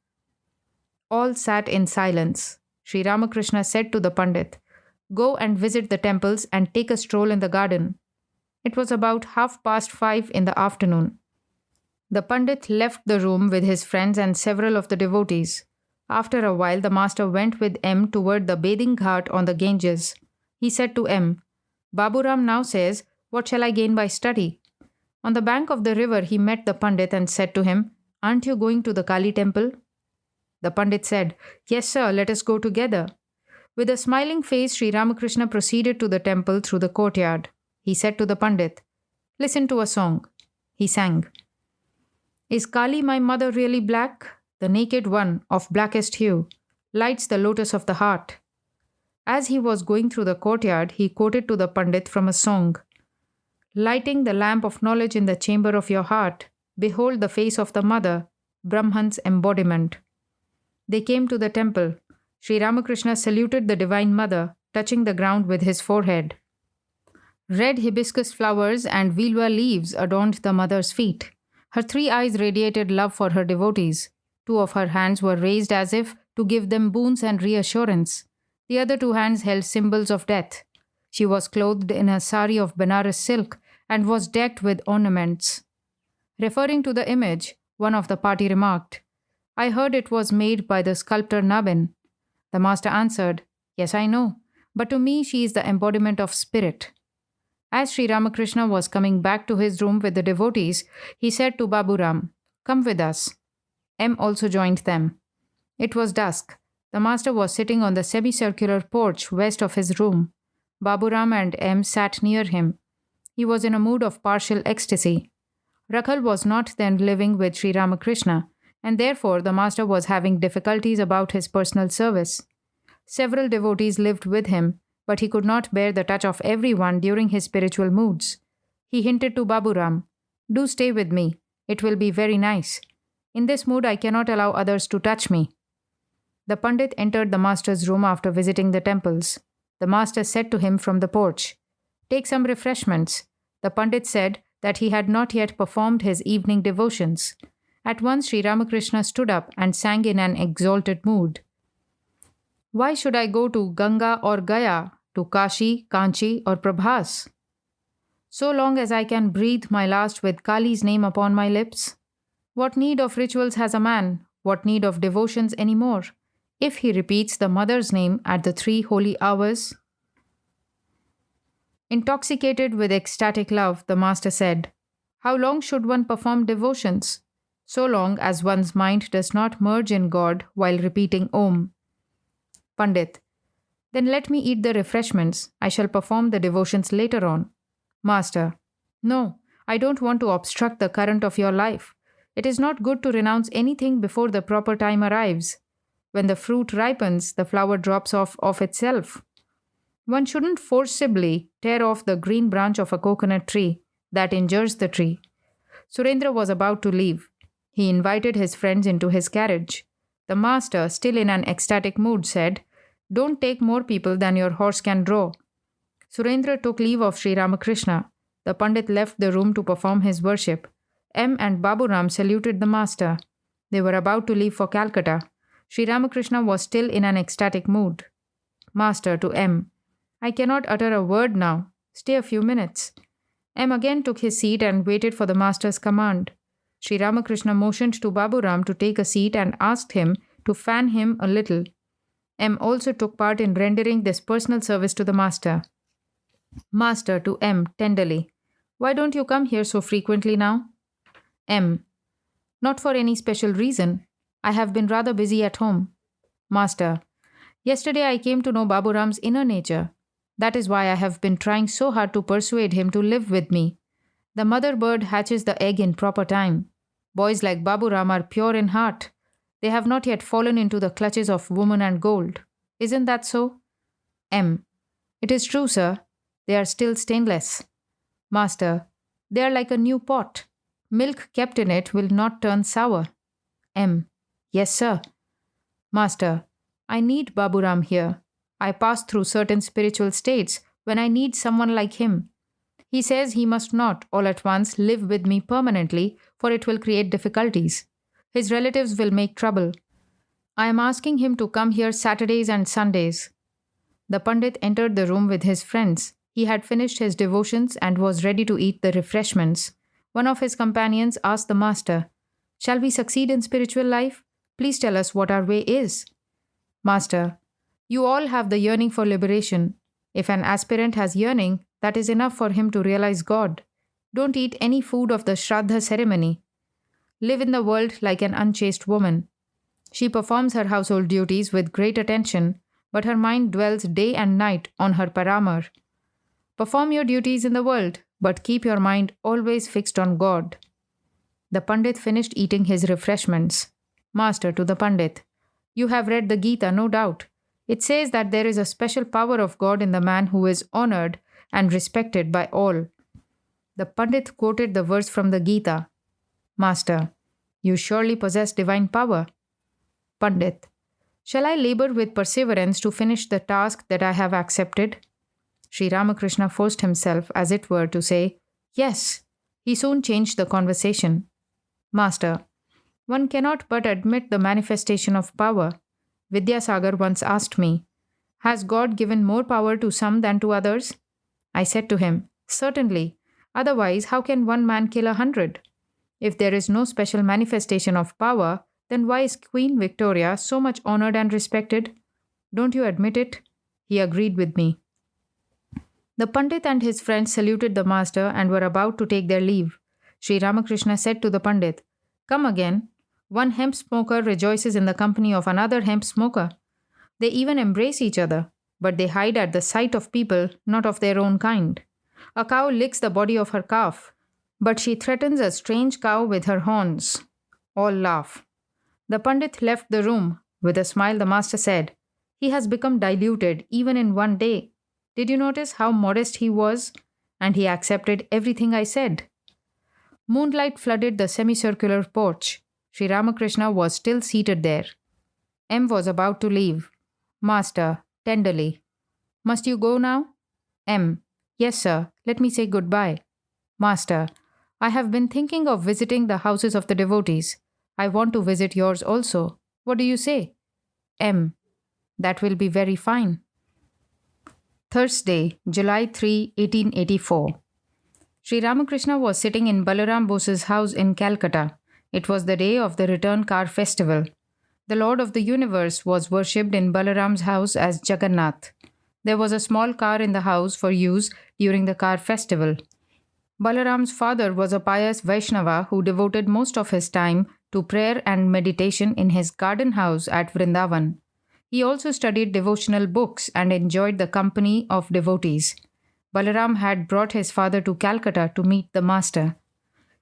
All sat in silence. Sri Ramakrishna said to the Pandit, Go and visit the temples and take a stroll in the garden. It was about 5:30 in the afternoon. The Pandit left the room with his friends and several of the devotees. After a while, the master went with M toward the bathing ghat on the Ganges. He said to M, Baburam now says, What shall I gain by study? On the bank of the river, he met the Pandit and said to him, Aren't you going to the Kali temple? The Pandit said, Yes, sir, let us go together. With a smiling face, Sri Ramakrishna proceeded to the temple through the courtyard. He said to the Pandit, Listen to a song. He sang, Is Kali my mother really black? The naked one, of blackest hue, lights the lotus of the heart. As he was going through the courtyard, he quoted to the Pandit from a song, Lighting the lamp of knowledge in the chamber of your heart, behold the face of the mother, Brahman's embodiment. They came to the temple. Sri Ramakrishna saluted the Divine Mother, touching the ground with his forehead. Red hibiscus flowers and vilva leaves adorned the mother's feet. Her 3 eyes radiated love for her devotees. 2 of her hands were raised as if to give them boons and reassurance. The other 2 hands held symbols of death. She was clothed in a sari of Benares silk and was decked with ornaments. Referring to the image, one of the party remarked, I heard it was made by the sculptor Nabin. The master answered, Yes, I know, but to me she is the embodiment of spirit. As Sri Ramakrishna was coming back to his room with the devotees, he said to Baburam, Come with us. M also joined them. It was dusk. The master was sitting on the semicircular porch west of his room. Baburam and M sat near him. He was in a mood of partial ecstasy. Rakhal was not then living with Sri Ramakrishna, and therefore the master was having difficulties about his personal service. Several devotees lived with him, but he could not bear the touch of everyone during his spiritual moods. He hinted to Baburam, Do stay with me. It will be very nice. In this mood, I cannot allow others to touch me. The Pandit entered the master's room after visiting the temples. The master said to him from the porch, Take some refreshments. The Pandit said that he had not yet performed his evening devotions. At once Sri Ramakrishna stood up and sang in an exalted mood. Why should I go to Ganga or Gaya, to Kashi, Kanchi or Prabhas? So long as I can breathe my last with Kali's name upon my lips? What need of rituals has a man? What need of devotions any more? If he repeats the mother's name at the 3 holy hours? Intoxicated with ecstatic love, the master said, How long should one perform devotions? So long as one's mind does not merge in God while repeating Om. Pandit, then let me eat the refreshments. I shall perform the devotions later on. Master, no, I don't want to obstruct the current of your life. It is not good to renounce anything before the proper time arrives. When the fruit ripens, the flower drops off of itself. One shouldn't forcibly tear off the green branch of a coconut tree. That injures the tree. Surendra was about to leave. He invited his friends into his carriage. The master, still in an ecstatic mood, said, Don't take more people than your horse can draw. Surendra took leave of Sri Ramakrishna. The Pandit left the room to perform his worship. M and Baburam saluted the master. They were about to leave for Calcutta. Sri Ramakrishna was still in an ecstatic mood. Master to M, I cannot utter a word now. Stay a few minutes. M again took his seat and waited for the master's command. Sri Ramakrishna motioned to Baburam to take a seat and asked him to fan him a little. M also took part in rendering this personal service to the master. Master to M tenderly, "Why don't you come here so frequently now?" M. "Not for any special reason. I have been rather busy at home." Master. "Yesterday I came to know Baburam's inner nature. That is why I have been trying so hard to persuade him to live with me. The mother bird hatches the egg in proper time. Boys like Baburam are pure in heart. They have not yet fallen into the clutches of woman and gold. Isn't that so?" M. "It is true, sir. They are still stainless." Master. "They are like a new pot. Milk kept in it will not turn sour." M. "Yes, sir." Master. "I need Baburam here. I pass through certain spiritual states when I need someone like him. He says he must not, all at once, live with me permanently, for it will create difficulties. His relatives will make trouble. I am asking him to come here Saturdays and Sundays." The Pundit entered the room with his friends. He had finished his devotions and was ready to eat the refreshments. One of his companions asked the master, "Shall we succeed in spiritual life? Please tell us what our way is." Master. "You all have the yearning for liberation. If an aspirant has yearning, that is enough for him to realize God. Don't eat any food of the Shraddha ceremony. Live in the world like an unchaste woman. She performs her household duties with great attention, but her mind dwells day and night on her paramar. Perform your duties in the world, but keep your mind always fixed on God." The Pandit finished eating his refreshments. Master to the Pandit. "You have read the Gita, no doubt. It says that there is a special power of God in the man who is honored and respected by all." The Pandit quoted the verse from the Gita. Master. "You surely possess divine power." Pandit. "Shall I labor with perseverance to finish the task that I have accepted?" Sri Ramakrishna forced himself, as it were, to say, "Yes." He soon changed the conversation. Master. "One cannot but admit the manifestation of power. Vidyasagar once asked me, 'Has God given more power to some than to others?' I said to him, 'Certainly. Otherwise, how can one man kill 100? If there is no special manifestation of power, then why is Queen Victoria so much honored and respected? Don't you admit it?' He agreed with me." The Pandit and his friends saluted the master and were about to take their leave. Sri Ramakrishna said to the Pandit, "Come again. One hemp smoker rejoices in the company of another hemp smoker. They even embrace each other, but they hide at the sight of people not of their own kind. A cow licks the body of her calf, but she threatens a strange cow with her horns." All laugh. The Pandit left the room. With a smile, the master said, "He has become diluted even in one day. Did you notice how modest he was? And he accepted everything I said." Moonlight flooded the semicircular porch. Sri Ramakrishna was still seated there. M was about to leave. Master, tenderly, "Must you go now?" M. "Yes, sir. Let me say goodbye." Master. "I have been thinking of visiting the houses of the devotees. I want to visit yours also. What do you say?" M. "That will be very fine." Thursday, July 3, 1884. Sri Ramakrishna was sitting in Balaram Bose's house in Calcutta. It was the day of the return car festival. The Lord of the Universe was worshipped in Balaram's house as Jagannath. There was a small car in the house for use during the car festival. Balaram's father was a pious Vaishnava who devoted most of his time to prayer and meditation in his garden house at Vrindavan. He also studied devotional books and enjoyed the company of devotees. Balaram had brought his father to Calcutta to meet the master.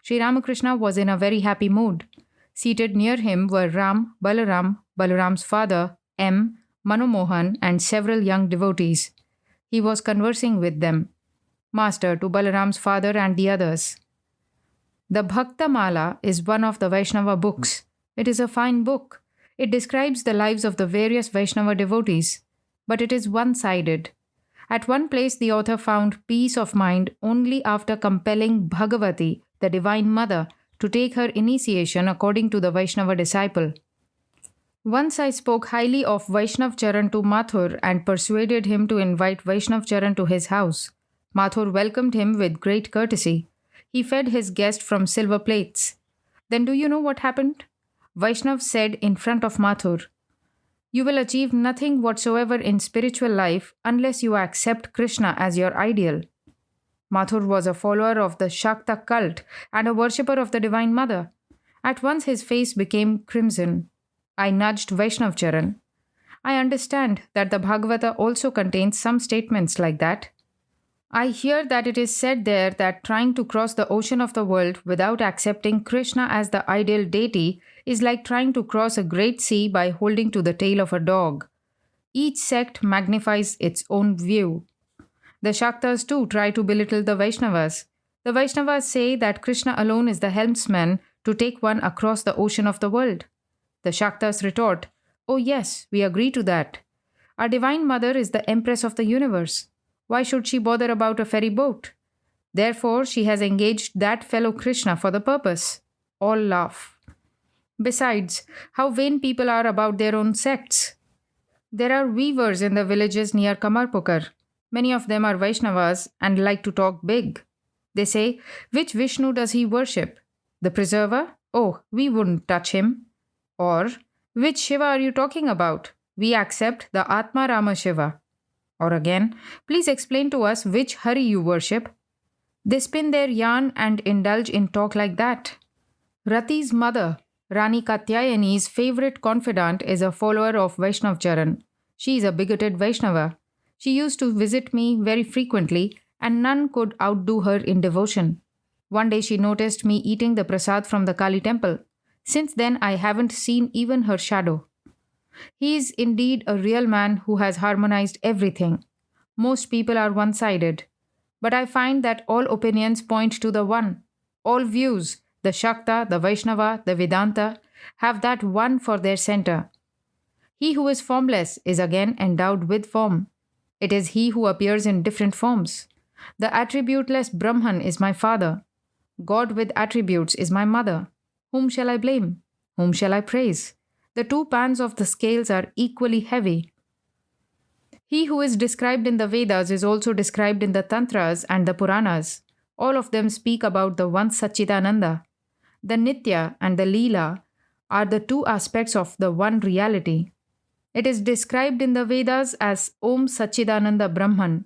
Sri Ramakrishna was in a very happy mood. Seated near him were Ram, Balaram's father, M, Manomohan, and several young devotees. He was conversing with them. Master to Balaram's father and the others. The Bhakta Mala is one of the Vaishnava books. It is a fine book. It describes the lives of the various Vaishnava devotees, but it is one-sided. At one place, the author found peace of mind only after compelling Bhagavati, the Divine Mother, to take her initiation according to the Vaishnava disciple. Once I spoke highly of Vaishnav Charan to Mathur and persuaded him to invite Vaishnav Charan to his house. Mathur welcomed him with great courtesy. He fed his guest from silver plates. Then do you know what happened? Vaishnav said in front of Mathur, "You will achieve nothing whatsoever in spiritual life unless you accept Krishna as your ideal." Mathur was a follower of the Shakta cult and a worshipper of the Divine Mother. At once his face became crimson. I nudged Vaishnav Charan. I understand that the Bhagavata also contains some statements like that. I hear that it is said there that trying to cross the ocean of the world without accepting Krishna as the ideal deity is like trying to cross a great sea by holding to the tail of a dog. Each sect magnifies its own view. The Shaktas too try to belittle the Vaishnavas. The Vaishnavas say that Krishna alone is the helmsman to take one across the ocean of the world. The Shaktas retort, "Oh yes, we agree to that. Our Divine Mother is the Empress of the universe. Why should she bother about a ferry boat? Therefore, she has engaged that fellow Krishna for the purpose." All laugh. Besides, how vain people are about their own sects. There are weavers in the villages near Kamarpukar. Many of them are Vaishnavas and like to talk big. They say, "Which Vishnu does he worship? The preserver? Oh, we wouldn't touch him." Or, "Which Shiva are you talking about? We accept the Atma Rama Shiva." Or again, "Please explain to us which Hari you worship." They spin their yarn and indulge in talk like that. Rati's mother, Rani Katyayani's favorite confidant, is a follower of Vaishnav Charan. She is a bigoted Vaishnava. She used to visit me very frequently, and none could outdo her in devotion. One day she noticed me eating the prasad from the Kali temple. Since then, I haven't seen even her shadow. He is indeed a real man who has harmonized everything. Most people are one sided. But I find that all opinions point to the one. All views, the Shakta, the Vaishnava, the Vedanta, have that one for their center. He who is formless is again endowed with form. It is he who appears in different forms. The attributeless Brahman is my father. God with attributes is my mother. Whom shall I blame? Whom shall I praise? The two pans of the scales are equally heavy. He who is described in the Vedas is also described in the Tantras and the Puranas. All of them speak about the one Satchidananda. The Nitya and the Leela are the two aspects of the one reality. It is described in the Vedas as Om Satchidananda Brahman,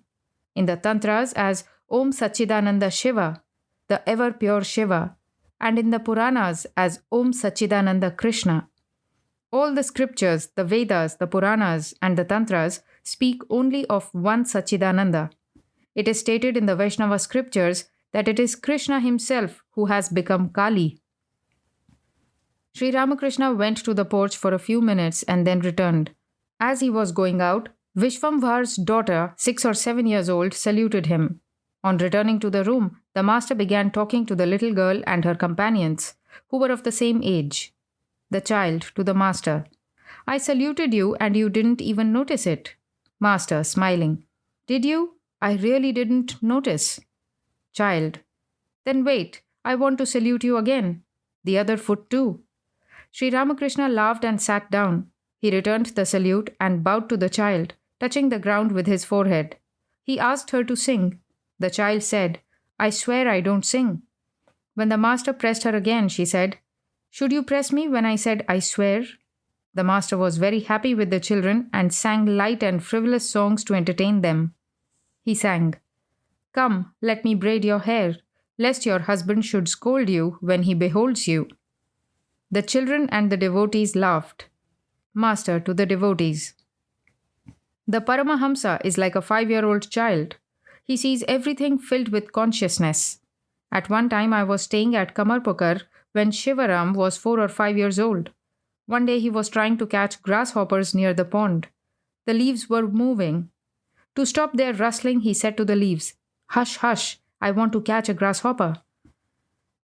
in the Tantras as Om Satchidananda Shiva, the ever pure Shiva, and in the Puranas as Om Satchidananda Krishna. All the scriptures, the Vedas, the Puranas, and the Tantras speak only of one Satchidananda. It is stated in the Vaishnava scriptures that it is Krishna himself who has become Kali. Sri Ramakrishna went to the porch for a few minutes and then returned. As he was going out, Vishwamvar's daughter, 6 or 7 years old, saluted him. On returning to the room, the master began talking to the little girl and her companions, who were of the same age. The child to the master, "I saluted you and you didn't even notice it." Master, smiling, "Did you? I really didn't notice." Child, "Then wait, I want to salute you again. The other foot too." Sri Ramakrishna laughed and sat down. He returned the salute and bowed to the child, touching the ground with his forehead. He asked her to sing. The child said, "I swear I don't sing." When the master pressed her again, she said, "Should you press me when I said I swear?" The master was very happy with the children and sang light and frivolous songs to entertain them. He sang, "Come, let me braid your hair, lest your husband should scold you when he beholds you." The children and the devotees laughed. Master to the devotees, "The Paramahamsa is like a 5-year-old child. He sees everything filled with consciousness. At one time I was staying at Kamarpukar when Shivaram was 4 or 5 years old. One day he was trying to catch grasshoppers near the pond. The leaves were moving. To stop their rustling, he said to the leaves, 'Hush, hush, I want to catch a grasshopper.'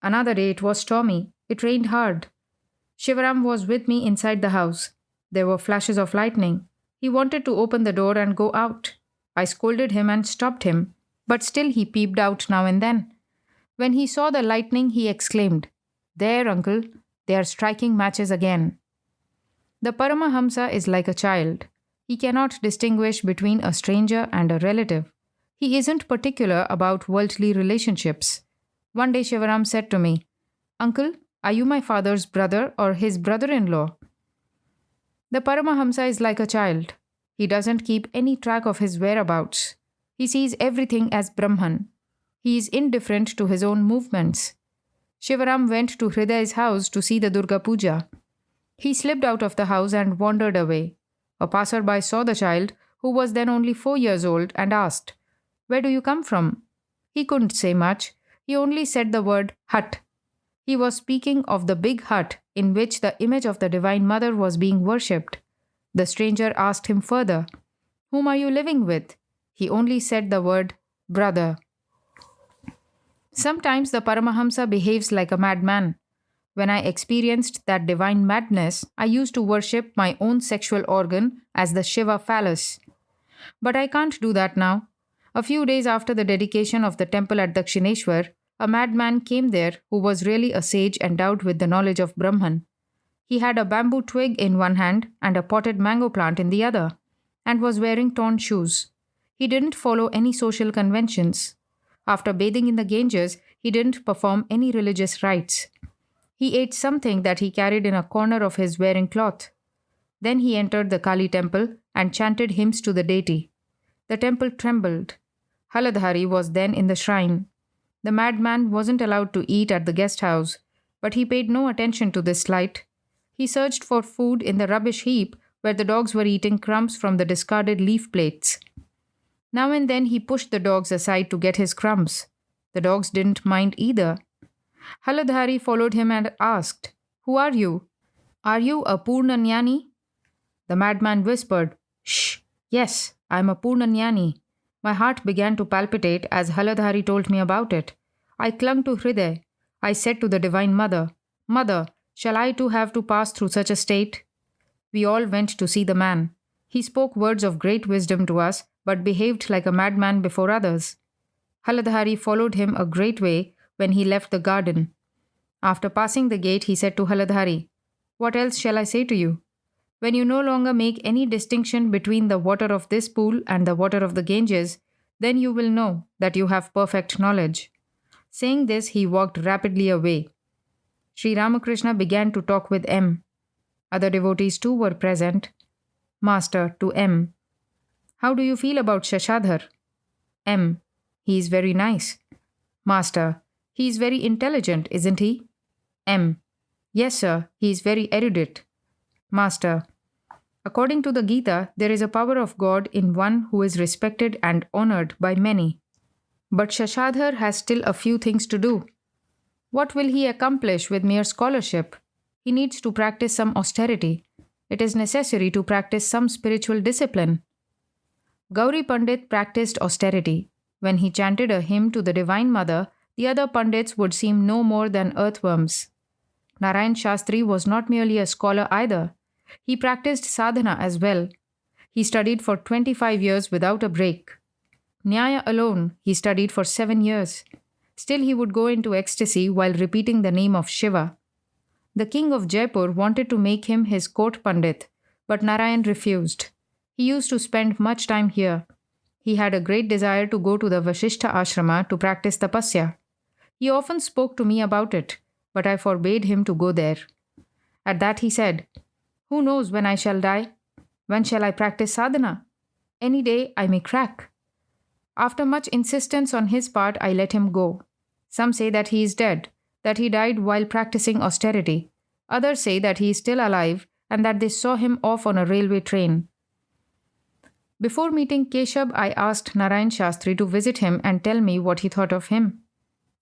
Another day it was stormy. It rained hard. Shivaram was with me inside the house. There were flashes of lightning. He wanted to open the door and go out. I scolded him and stopped him, but still he peeped out now and then. When he saw the lightning, he exclaimed, 'There, uncle, they are striking matches again.' The Paramahamsa is like a child. He cannot distinguish between a stranger and a relative. He isn't particular about worldly relationships. One day Shivaram said to me, 'Uncle, Are you my father's brother or his brother-in-law? The Paramahamsa is like a child. He doesn't keep any track of his whereabouts. He sees everything as Brahman. He is indifferent to his own movements. Shivaram went to Hriday's house to see the Durga Puja. He slipped out of the house and wandered away. A passerby saw the child, who was then only 4 years old, and asked, "Where do you come from?" He couldn't say much. He only said the word hut. He was speaking of the big hut in which the image of the Divine Mother was being worshipped. The stranger asked him further, "Whom are you living with?" He only said the word brother. Sometimes the Paramahamsa behaves like a madman. When I experienced that divine madness, I used to worship my own sexual organ as the Shiva phallus. But I can't do that now. A few days after the dedication of the temple at Dakshineshwar, a madman came there who was really a sage endowed with the knowledge of Brahman. He had a bamboo twig in one hand and a potted mango plant in the other, and was wearing torn shoes. He didn't follow any social conventions. After bathing in the Ganges, he didn't perform any religious rites. He ate something that he carried in a corner of his wearing cloth. Then he entered the Kali temple and chanted hymns to the deity. The temple trembled. Haladhari was then in the shrine. The madman wasn't allowed to eat at the guest house, but he paid no attention to this slight. He searched for food in the rubbish heap where the dogs were eating crumbs from the discarded leaf plates. Now and then he pushed the dogs aside to get his crumbs. The dogs didn't mind either. Haladhari followed him and asked, "Who are you? Are you a Purnanyani?" The madman whispered, "Shh, yes, I am a Purnanyani." My heart began to palpitate as Haladhari told me about it. I clung to Hriday. I said to the Divine Mother, "Mother, shall I too have to pass through such a state?" We all went to see the man. He spoke words of great wisdom to us, but behaved like a madman before others. Haladhari followed him a great way when he left the garden. After passing the gate, he said to Haladhari, "What else shall I say to you? When you no longer make any distinction between the water of this pool and the water of the Ganges, then you will know that you have perfect knowledge." Saying this, he walked rapidly away. Sri Ramakrishna began to talk with M. Other devotees too were present. Master to M. "How do you feel about Shashadhar?" M. "He is very nice." Master. "He is very intelligent, isn't he?" M. "Yes, sir, he is very erudite." Master. "According to the Gita, there is a power of God in one who is respected and honored by many. But Shashadhar has still a few things to do. What will he accomplish with mere scholarship? He needs to practice some austerity. It is necessary to practice some spiritual discipline." Gauri Pandit practiced austerity. When he chanted a hymn to the Divine Mother, the other Pandits would seem no more than earthworms. Narayan Shastri was not merely a scholar either. He practiced sadhana as well. He studied for 25 years without a break. Nyaya alone he studied for 7 years. Still he would go into ecstasy while repeating the name of Shiva. The king of Jaipur wanted to make him his court pandit, but Narayan refused. He used to spend much time here. He had a great desire to go to the Vasishtha ashrama to practice tapasya. He often spoke to me about it, but I forbade him to go there. At that he said, "Who knows when I shall die? When shall I practice sadhana? Any day I may crack." After much insistence on his part, I let him go. Some say that he is dead, that he died while practicing austerity. Others say that he is still alive and that they saw him off on a railway train. Before meeting Keshab, I asked Narayan Shastri to visit him and tell me what he thought of him.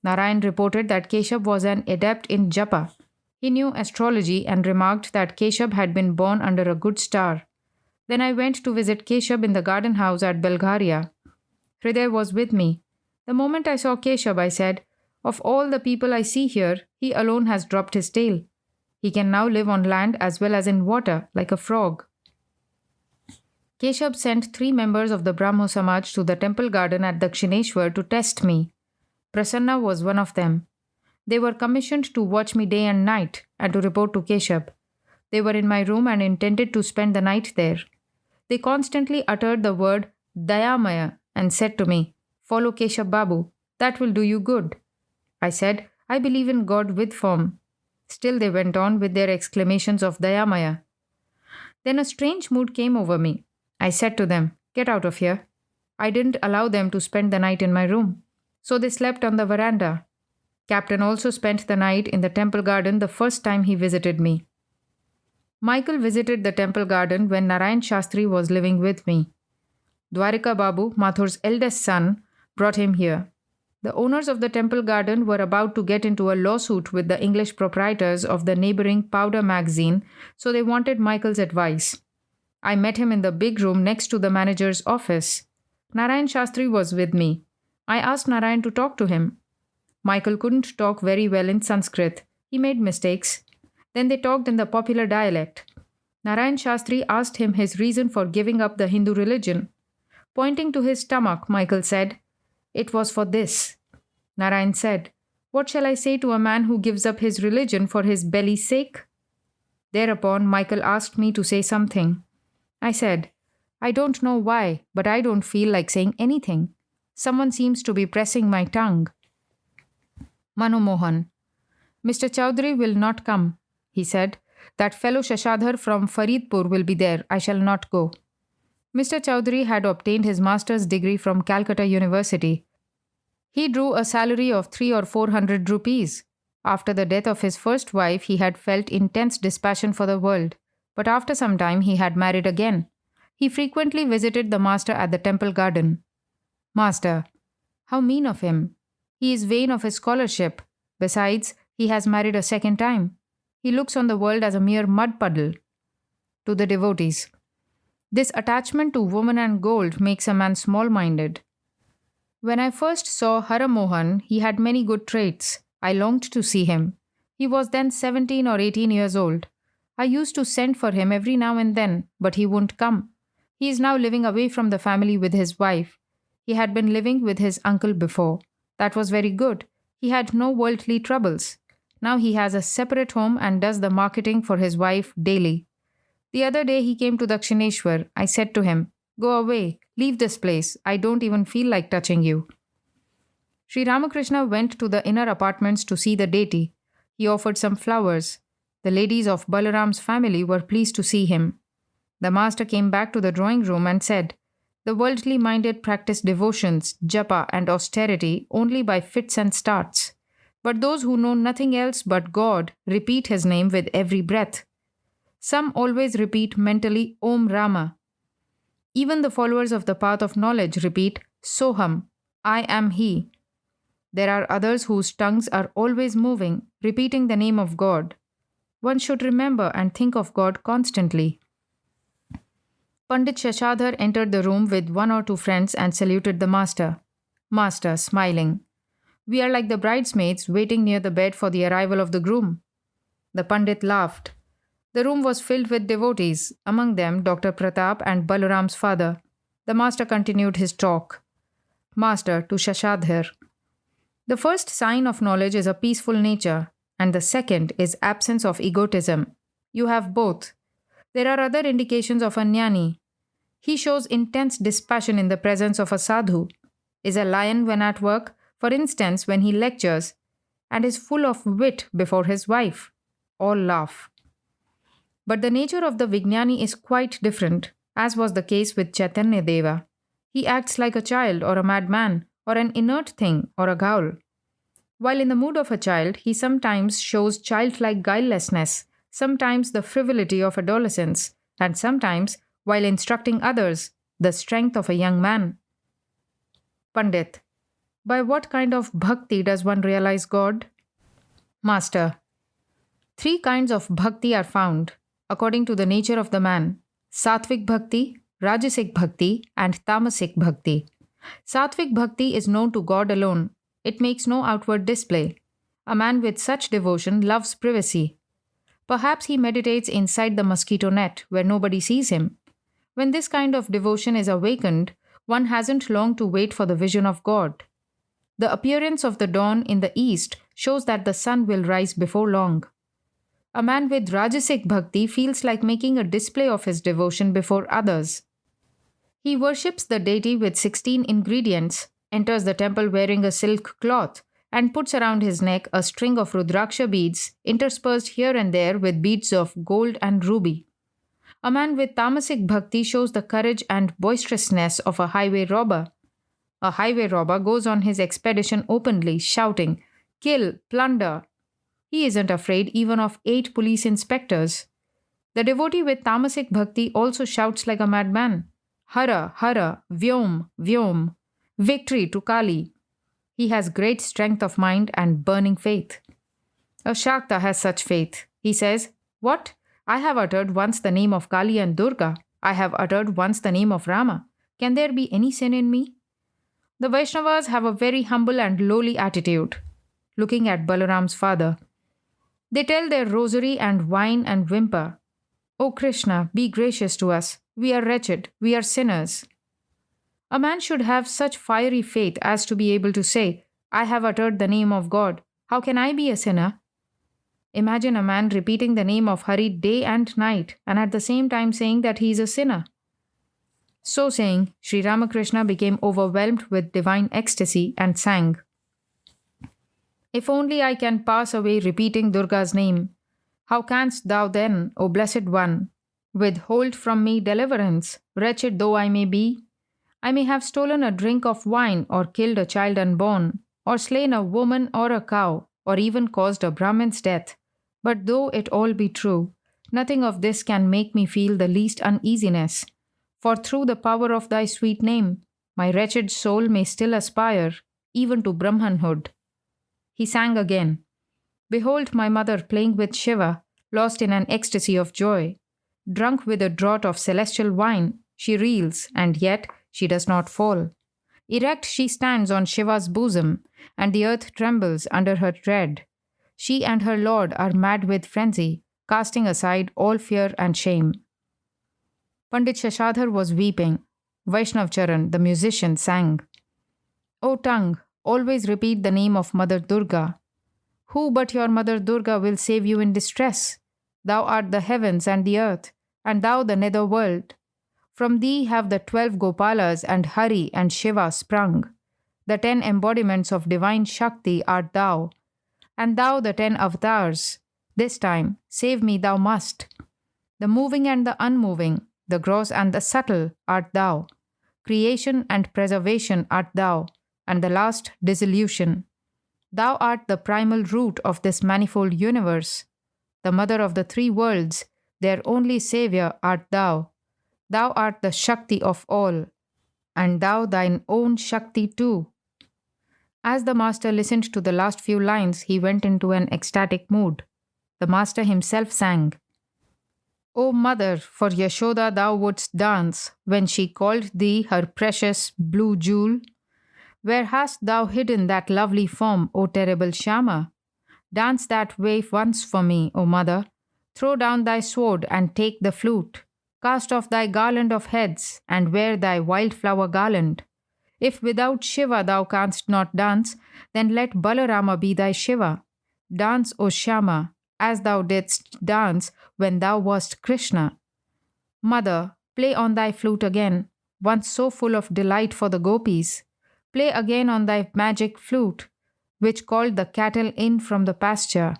Narayan reported that Keshab was an adept in japa. He knew astrology and remarked that Keshab had been born under a good star. Then I went to visit Keshab in the garden house at Belgharia. Hriday was with me. The moment I saw Keshab, I said, "Of all the people I see here, he alone has dropped his tail. He can now live on land as well as in water, like a frog." Keshab sent 3 members of the Brahmo Samaj to the temple garden at Dakshineshwar to test me. Prasanna was one of them. They were commissioned to watch me day and night and to report to Keshab. They were in my room and intended to spend the night there. They constantly uttered the word Dayamaya and said to me, "Follow Keshab Babu, that will do you good." I said, "I believe in God with form." Still they went on with their exclamations of Dayamaya. Then a strange mood came over me. I said to them, "Get out of here." I didn't allow them to spend the night in my room. So they slept on the veranda. Captain also spent the night in the temple garden the first time he visited me. Michael visited the temple garden when Narayan Shastri was living with me. Dwarika Babu, Mathur's eldest son, brought him here. The owners of the temple garden were about to get into a lawsuit with the English proprietors of the neighboring Powder magazine, so they wanted Michael's advice. I met him in the big room next to the manager's office. Narayan Shastri was with me. I asked Narayan to talk to him. Michael couldn't talk very well in Sanskrit. He made mistakes. Then they talked in the popular dialect. Narayan Shastri asked him his reason for giving up the Hindu religion. Pointing to his stomach, Michael said, "It was for this." Narayan said, "What shall I say to a man who gives up his religion for his belly's sake?" Thereupon, Michael asked me to say something. I said, "I don't know why, but I don't feel like saying anything. Someone seems to be pressing my tongue." Manu Mohan. "Mr. Chowdhury will not come," he said. "That fellow Shashadhar from Faridpur will be there. I shall not go." Mr. Chowdhury had obtained his master's degree from Calcutta University. He drew a salary of 300 or 400 rupees. After the death of his first wife, he had felt intense dispassion for the world, but after some time he had married again. He frequently visited the master at the temple garden. "Master, how mean of him. He is vain of his scholarship. Besides, he has married a second time. He looks on the world as a mere mud puddle." To the devotees. This attachment to woman and gold makes a man small-minded. When I first saw Hara Mohan, he had many good traits. I longed to see him. He was then 17 or 18 years old. I used to send for him every now and then, but he wouldn't come. He is now living away from the family with his wife. He had been living with his uncle before. That was very good. He had no worldly troubles. Now he has a separate home and does the marketing for his wife daily. The other day he came to Dakshineshwar. I said to him, "Go away, leave this place. I don't even feel like touching you." Sri Ramakrishna went to the inner apartments to see the deity. He offered some flowers. The ladies of Balaram's family were pleased to see him. The master came back to the drawing room and said, "The worldly minded practice devotions, japa, and austerity only by fits and starts. But those who know nothing else but God repeat his name with every breath. Some always repeat mentally Om Rama. Even the followers of the path of knowledge repeat Soham, I am He. There are others whose tongues are always moving, repeating the name of God. One should remember and think of God constantly." Pandit Shashadhar entered the room with 1 or 2 friends and saluted the master. Master, smiling, "We are like the bridesmaids waiting near the bed for the arrival of the groom." The Pandit laughed. The room was filled with devotees, among them Dr. Pratap and Balaram's father. The master continued his talk. Master to Shashadhar. "The first sign of knowledge is a peaceful nature, and the second is absence of egotism. You have both. There are other indications of a jnani. He shows intense dispassion in the presence of a sadhu, is a lion when at work, for instance when he lectures, and is full of wit before his wife. All laugh. But the nature of the Vijnani is quite different, as was the case with Chaitanya Deva. He acts like a child or a madman, or an inert thing or a ghoul. While in the mood of a child, he sometimes shows childlike guilelessness, sometimes the frivolity of adolescence, and sometimes, while instructing others, the strength of a young man. Pandit. By what kind of bhakti does one realize God? Master. 3 kinds of bhakti are found, according to the nature of the man: Sattvic bhakti, Rajasic bhakti, and Tamasic bhakti. Sattvic bhakti is known to God alone. It makes no outward display. A man with such devotion loves privacy. Perhaps he meditates inside the mosquito net where nobody sees him. When this kind of devotion is awakened, one hasn't long to wait for the vision of God. The appearance of the dawn in the east shows that the sun will rise before long. A man with Rajasic bhakti feels like making a display of his devotion before others. He worships the deity with 16 ingredients, enters the temple wearing a silk cloth, and puts around his neck a string of Rudraksha beads interspersed here and there with beads of gold and ruby. A man with tamasic bhakti shows the courage and boisterousness of a highway robber. A highway robber goes on his expedition openly, shouting, "Kill, plunder." He isn't afraid even of 8 police inspectors. The devotee with tamasic bhakti also shouts like a madman, "Hara, Hara, Vyom, Vyom." Victory to Kali. He has great strength of mind and burning faith. A Shakta has such faith. He says, "What? I have uttered once the name of Kali and Durga. I have uttered once the name of Rama. Can there be any sin in me?" The Vaishnavas have a very humble and lowly attitude, looking at Balaram's father. They tell their rosary and whine and whimper, "O Krishna, be gracious to us. We are wretched. We are sinners." A man should have such fiery faith as to be able to say, "I have uttered the name of God. How can I be a sinner?" Imagine a man repeating the name of Hari day and night and at the same time saying that he is a sinner. So saying, Sri Ramakrishna became overwhelmed with divine ecstasy and sang, "If only I can pass away repeating Durga's name, how canst thou then, O Blessed One, withhold from me deliverance, wretched though I may be? I may have stolen a drink of wine, or killed a child unborn, or slain a woman or a cow, or even caused a Brahmin's death. But though it all be true, nothing of this can make me feel the least uneasiness. For through the power of thy sweet name, my wretched soul may still aspire, even to Brahmanhood." He sang again, "Behold my mother playing with Shiva, lost in an ecstasy of joy. Drunk with a draught of celestial wine, she reels, and yet she does not fall. Erect she stands on Shiva's bosom, and the earth trembles under her tread. She and her lord are mad with frenzy, casting aside all fear and shame." Pandit Shashadhar was weeping. Vaishnav Charan, the musician, sang, "O tongue, always repeat the name of Mother Durga. Who but your Mother Durga will save you in distress? Thou art the heavens and the earth, and thou the nether world. From thee have the 12 Gopalas and Hari and Shiva sprung. The 10 embodiments of divine Shakti art thou, and thou the 10 avatars. This time, save me thou must. The moving and the unmoving, the gross and the subtle art thou. Creation and preservation art thou, and the last dissolution. Thou art the primal root of this manifold universe. The mother of the 3 worlds, their only savior art thou. Thou art the Shakti of all, and thou thine own Shakti too." As the master listened to the last few lines, he went into an ecstatic mood. The master himself sang, "O mother, for Yashoda thou wouldst dance when she called thee her precious blue jewel. Where hast thou hidden that lovely form, O terrible Shama? Dance that way once for me, O mother. Throw down thy sword and take the flute. Cast off thy garland of heads and wear thy wildflower garland. If without Shiva thou canst not dance, then let Balarama be thy Shiva. Dance, O Shama, as thou didst dance when thou wast Krishna. Mother, play on thy flute again, once so full of delight for the gopis. Play again on thy magic flute, which called the cattle in from the pasture,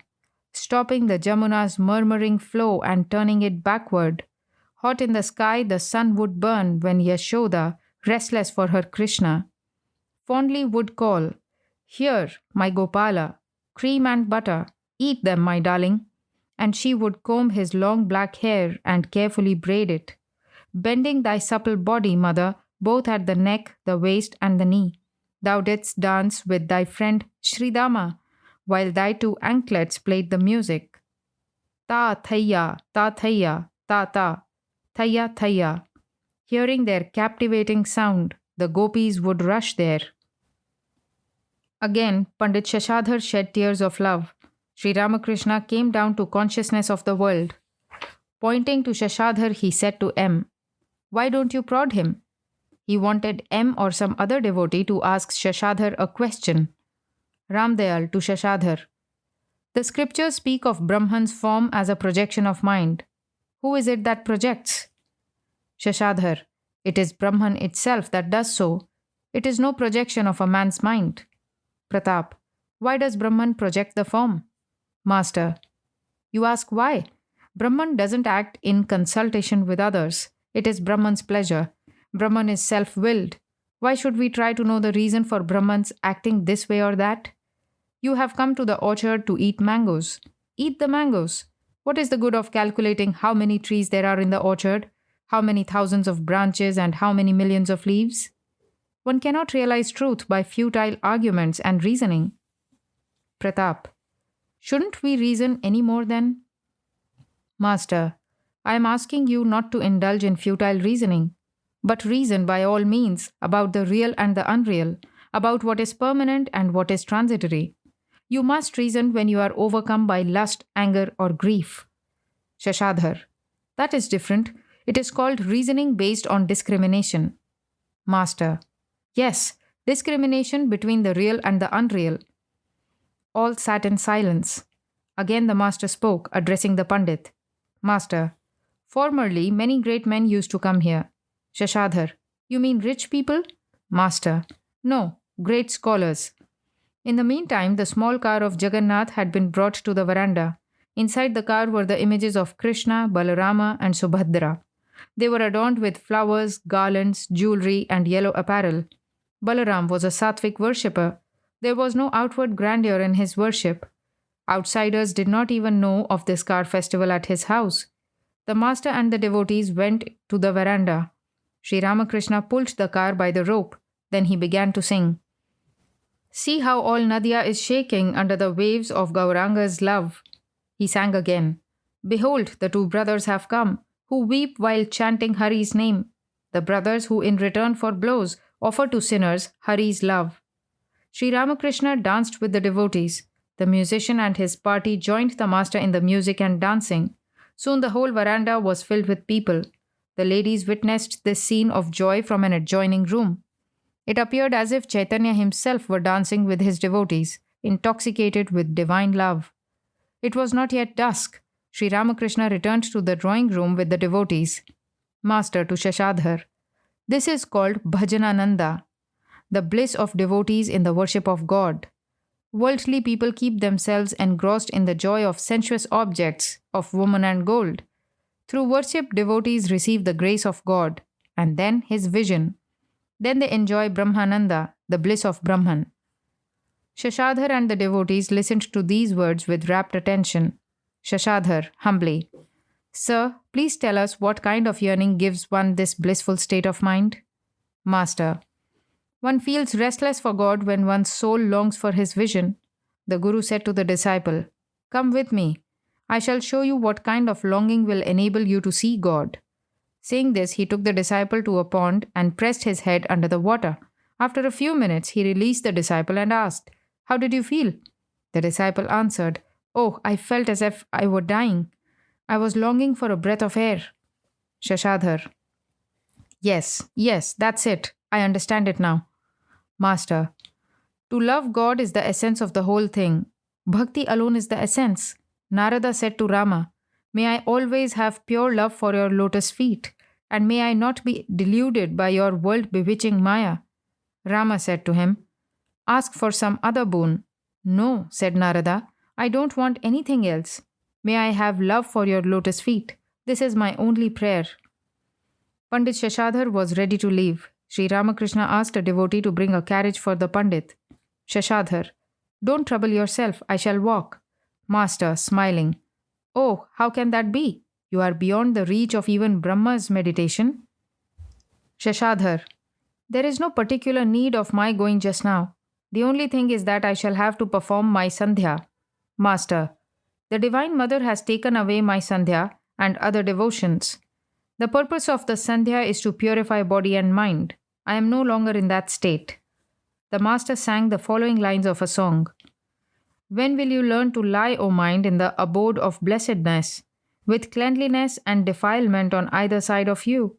stopping the Jamuna's murmuring flow and turning it backward. Hot in the sky the sun would burn when Yashoda, restless for her Krishna, fondly would call, 'Here, my Gopala, cream and butter, eat them, my darling.' And she would comb his long black hair and carefully braid it, bending thy supple body, mother, both at the neck, the waist, and the knee. Thou didst dance with thy friend Sridama, while thy 2 anklets played the music. Ta thaya, ta thaya, ta ta, thaya thaya. Hearing their captivating sound, the gopis would rush there." Again, Pandit Shashadhar shed tears of love. Sri Ramakrishna came down to consciousness of the world. Pointing to Shashadhar, he said to M, "Why don't you prod him?" He wanted M or some other devotee to ask Shashadhar a question. Ramdayal to Shashadhar, "The scriptures speak of Brahman's form as a projection of mind. Who is it that projects?" Shashadhar, "It is Brahman itself that does so. It is no projection of a man's mind." Pratap, Why does Brahman project the form? Master. You ask why? Brahman doesn't act in consultation with others. It is Brahman's pleasure. Brahman is self willed. Why should we try to know the reason for Brahman's acting this way or that? You have come to the orchard to eat mangoes. Eat the mangoes. What is the good of calculating how many trees there are in the orchard, how many thousands of branches, and how many millions of leaves? One cannot realize truth by futile arguments and reasoning. Pratap. Shouldn't we reason any more then? Master. I am asking you not to indulge in futile reasoning, but reason by all means about the real and the unreal, about what is permanent and what is transitory. You must reason when you are overcome by lust, anger, or grief. Shashadhar. That is different. It is called reasoning based on discrimination. Master. Yes, discrimination between the real and the unreal. All sat in silence. Again the master spoke, addressing the Pundit. Master. Formerly, many great men used to come here. Shashadhar. You mean rich people? Master. No, great scholars. In the meantime, the small car of Jagannath had been brought to the veranda. Inside the car were the images of Krishna, Balarama, and Subhadra. They were adorned with flowers, garlands, jewelry, and yellow apparel. Balaram was a sattvic worshipper. There was no outward grandeur in his worship. Outsiders did not even know of this car festival at his house. The master and the devotees went to the veranda. Sri Ramakrishna pulled the car by the rope. Then he began to sing. See how all Nadia is shaking under the waves of Gauranga's love. He sang again. Behold, the two brothers have come, who weep while chanting Hari's name. The brothers who in return for blows offer to sinners Hari's love. Sri Ramakrishna danced with the devotees. The musician and his party joined the master in the music and dancing. Soon the whole veranda was filled with people. The ladies witnessed this scene of joy from an adjoining room. It appeared as if Chaitanya himself were dancing with his devotees, intoxicated with divine love. It was not yet dusk. Sri Ramakrishna returned to the drawing room with the devotees. Master to Shashadhar. This is called Bhajanananda, the bliss of devotees in the worship of God. Worldly people keep themselves engrossed in the joy of sensuous objects, of woman and gold. Through worship, devotees receive the grace of God, and then his vision. Then they enjoy Brahmananda, the bliss of Brahman. Shashadhar and the devotees listened to these words with rapt attention. Shashadhar, humbly. Sir, please tell us what kind of yearning gives one this blissful state of mind? Master. One feels restless for God when one's soul longs for his vision. The Guru said to the disciple, Come with me. I shall show you what kind of longing will enable you to see God. Saying this, he took the disciple to a pond and pressed his head under the water. After a few minutes, he released the disciple and asked, How did you feel? The disciple answered, Oh, I felt as if I were dying. I was longing for a breath of air. Shashadhar. Yes, that's it. I understand it now. Master. To love God is the essence of the whole thing. Bhakti alone is the essence. Narada said to Rama, May I always have pure love for your lotus feet, and may I not be deluded by your world-bewitching Maya. Rama said to him, Ask for some other boon. No, said Narada, I don't want anything else. May I have love for your lotus feet. This is my only prayer. Pandit Shashadhar was ready to leave. Sri Ramakrishna asked a devotee to bring a carriage for the Pandit. Shashadhar, don't trouble yourself, I shall walk. Master, smiling, Oh, how can that be? You are beyond the reach of even Brahma's meditation. Shashadhar, there is no particular need of my going just now. The only thing is that I shall have to perform my sandhya. Master, the Divine Mother has taken away my sandhya and other devotions. The purpose of the sandhya is to purify body and mind. I am no longer in that state. The master sang the following lines of a song. When will you learn to lie, O mind, in the abode of blessedness, with cleanliness and defilement on either side of you?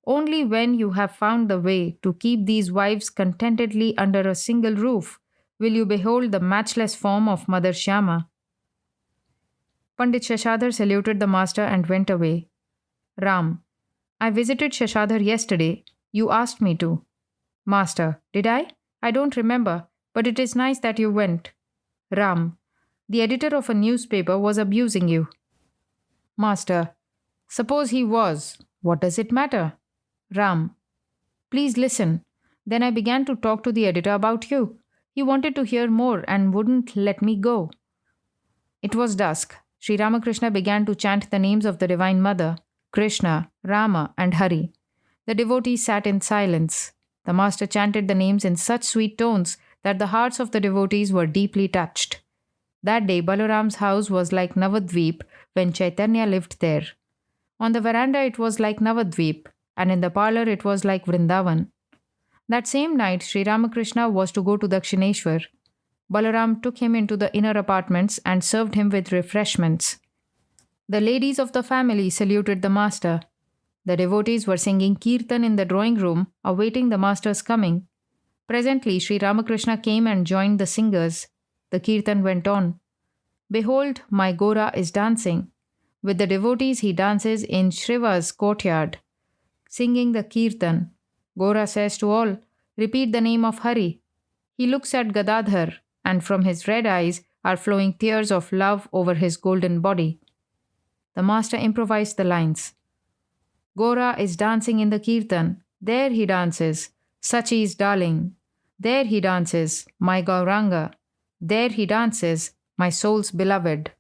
Only when you have found the way to keep these wives contentedly under a single roof will you behold the matchless form of Mother Shyama. Pandit Shashadhar saluted the master and went away. Ram, I visited Shashadhar yesterday. You asked me to. Master, did I? I don't remember, but it is nice that you went. Ram. The editor of a newspaper was abusing you. Master. Suppose he was. What does it matter? Ram. Please listen. Then I began to talk to the editor about you. He wanted to hear more and wouldn't let me go. It was dusk. Sri Ramakrishna began to chant the names of the Divine Mother, Krishna, Rama, and Hari. The devotees sat in silence. The master chanted the names in such sweet tones that the hearts of the devotees were deeply touched. That day, Balaram's house was like Navadvip when Chaitanya lived there. On the veranda, it was like Navadvip, and in the parlor, it was like Vrindavan. That same night, Sri Ramakrishna was to go to Dakshineshwar. Balaram took him into the inner apartments and served him with refreshments. The ladies of the family saluted the master. The devotees were singing kirtan in the drawing room, awaiting the master's coming. Presently, Sri Ramakrishna came and joined the singers. The kirtan went on. Behold, my Gora is dancing. With the devotees, he dances in Shriva's courtyard, singing the kirtan. Gora says to all, repeat the name of Hari. He looks at Gadadhar, and from his red eyes are flowing tears of love over his golden body. The master improvised the lines. Gora is dancing in the kirtan. There he dances, Sachi's darling. There he dances, my Gauranga. There he dances, my soul's beloved.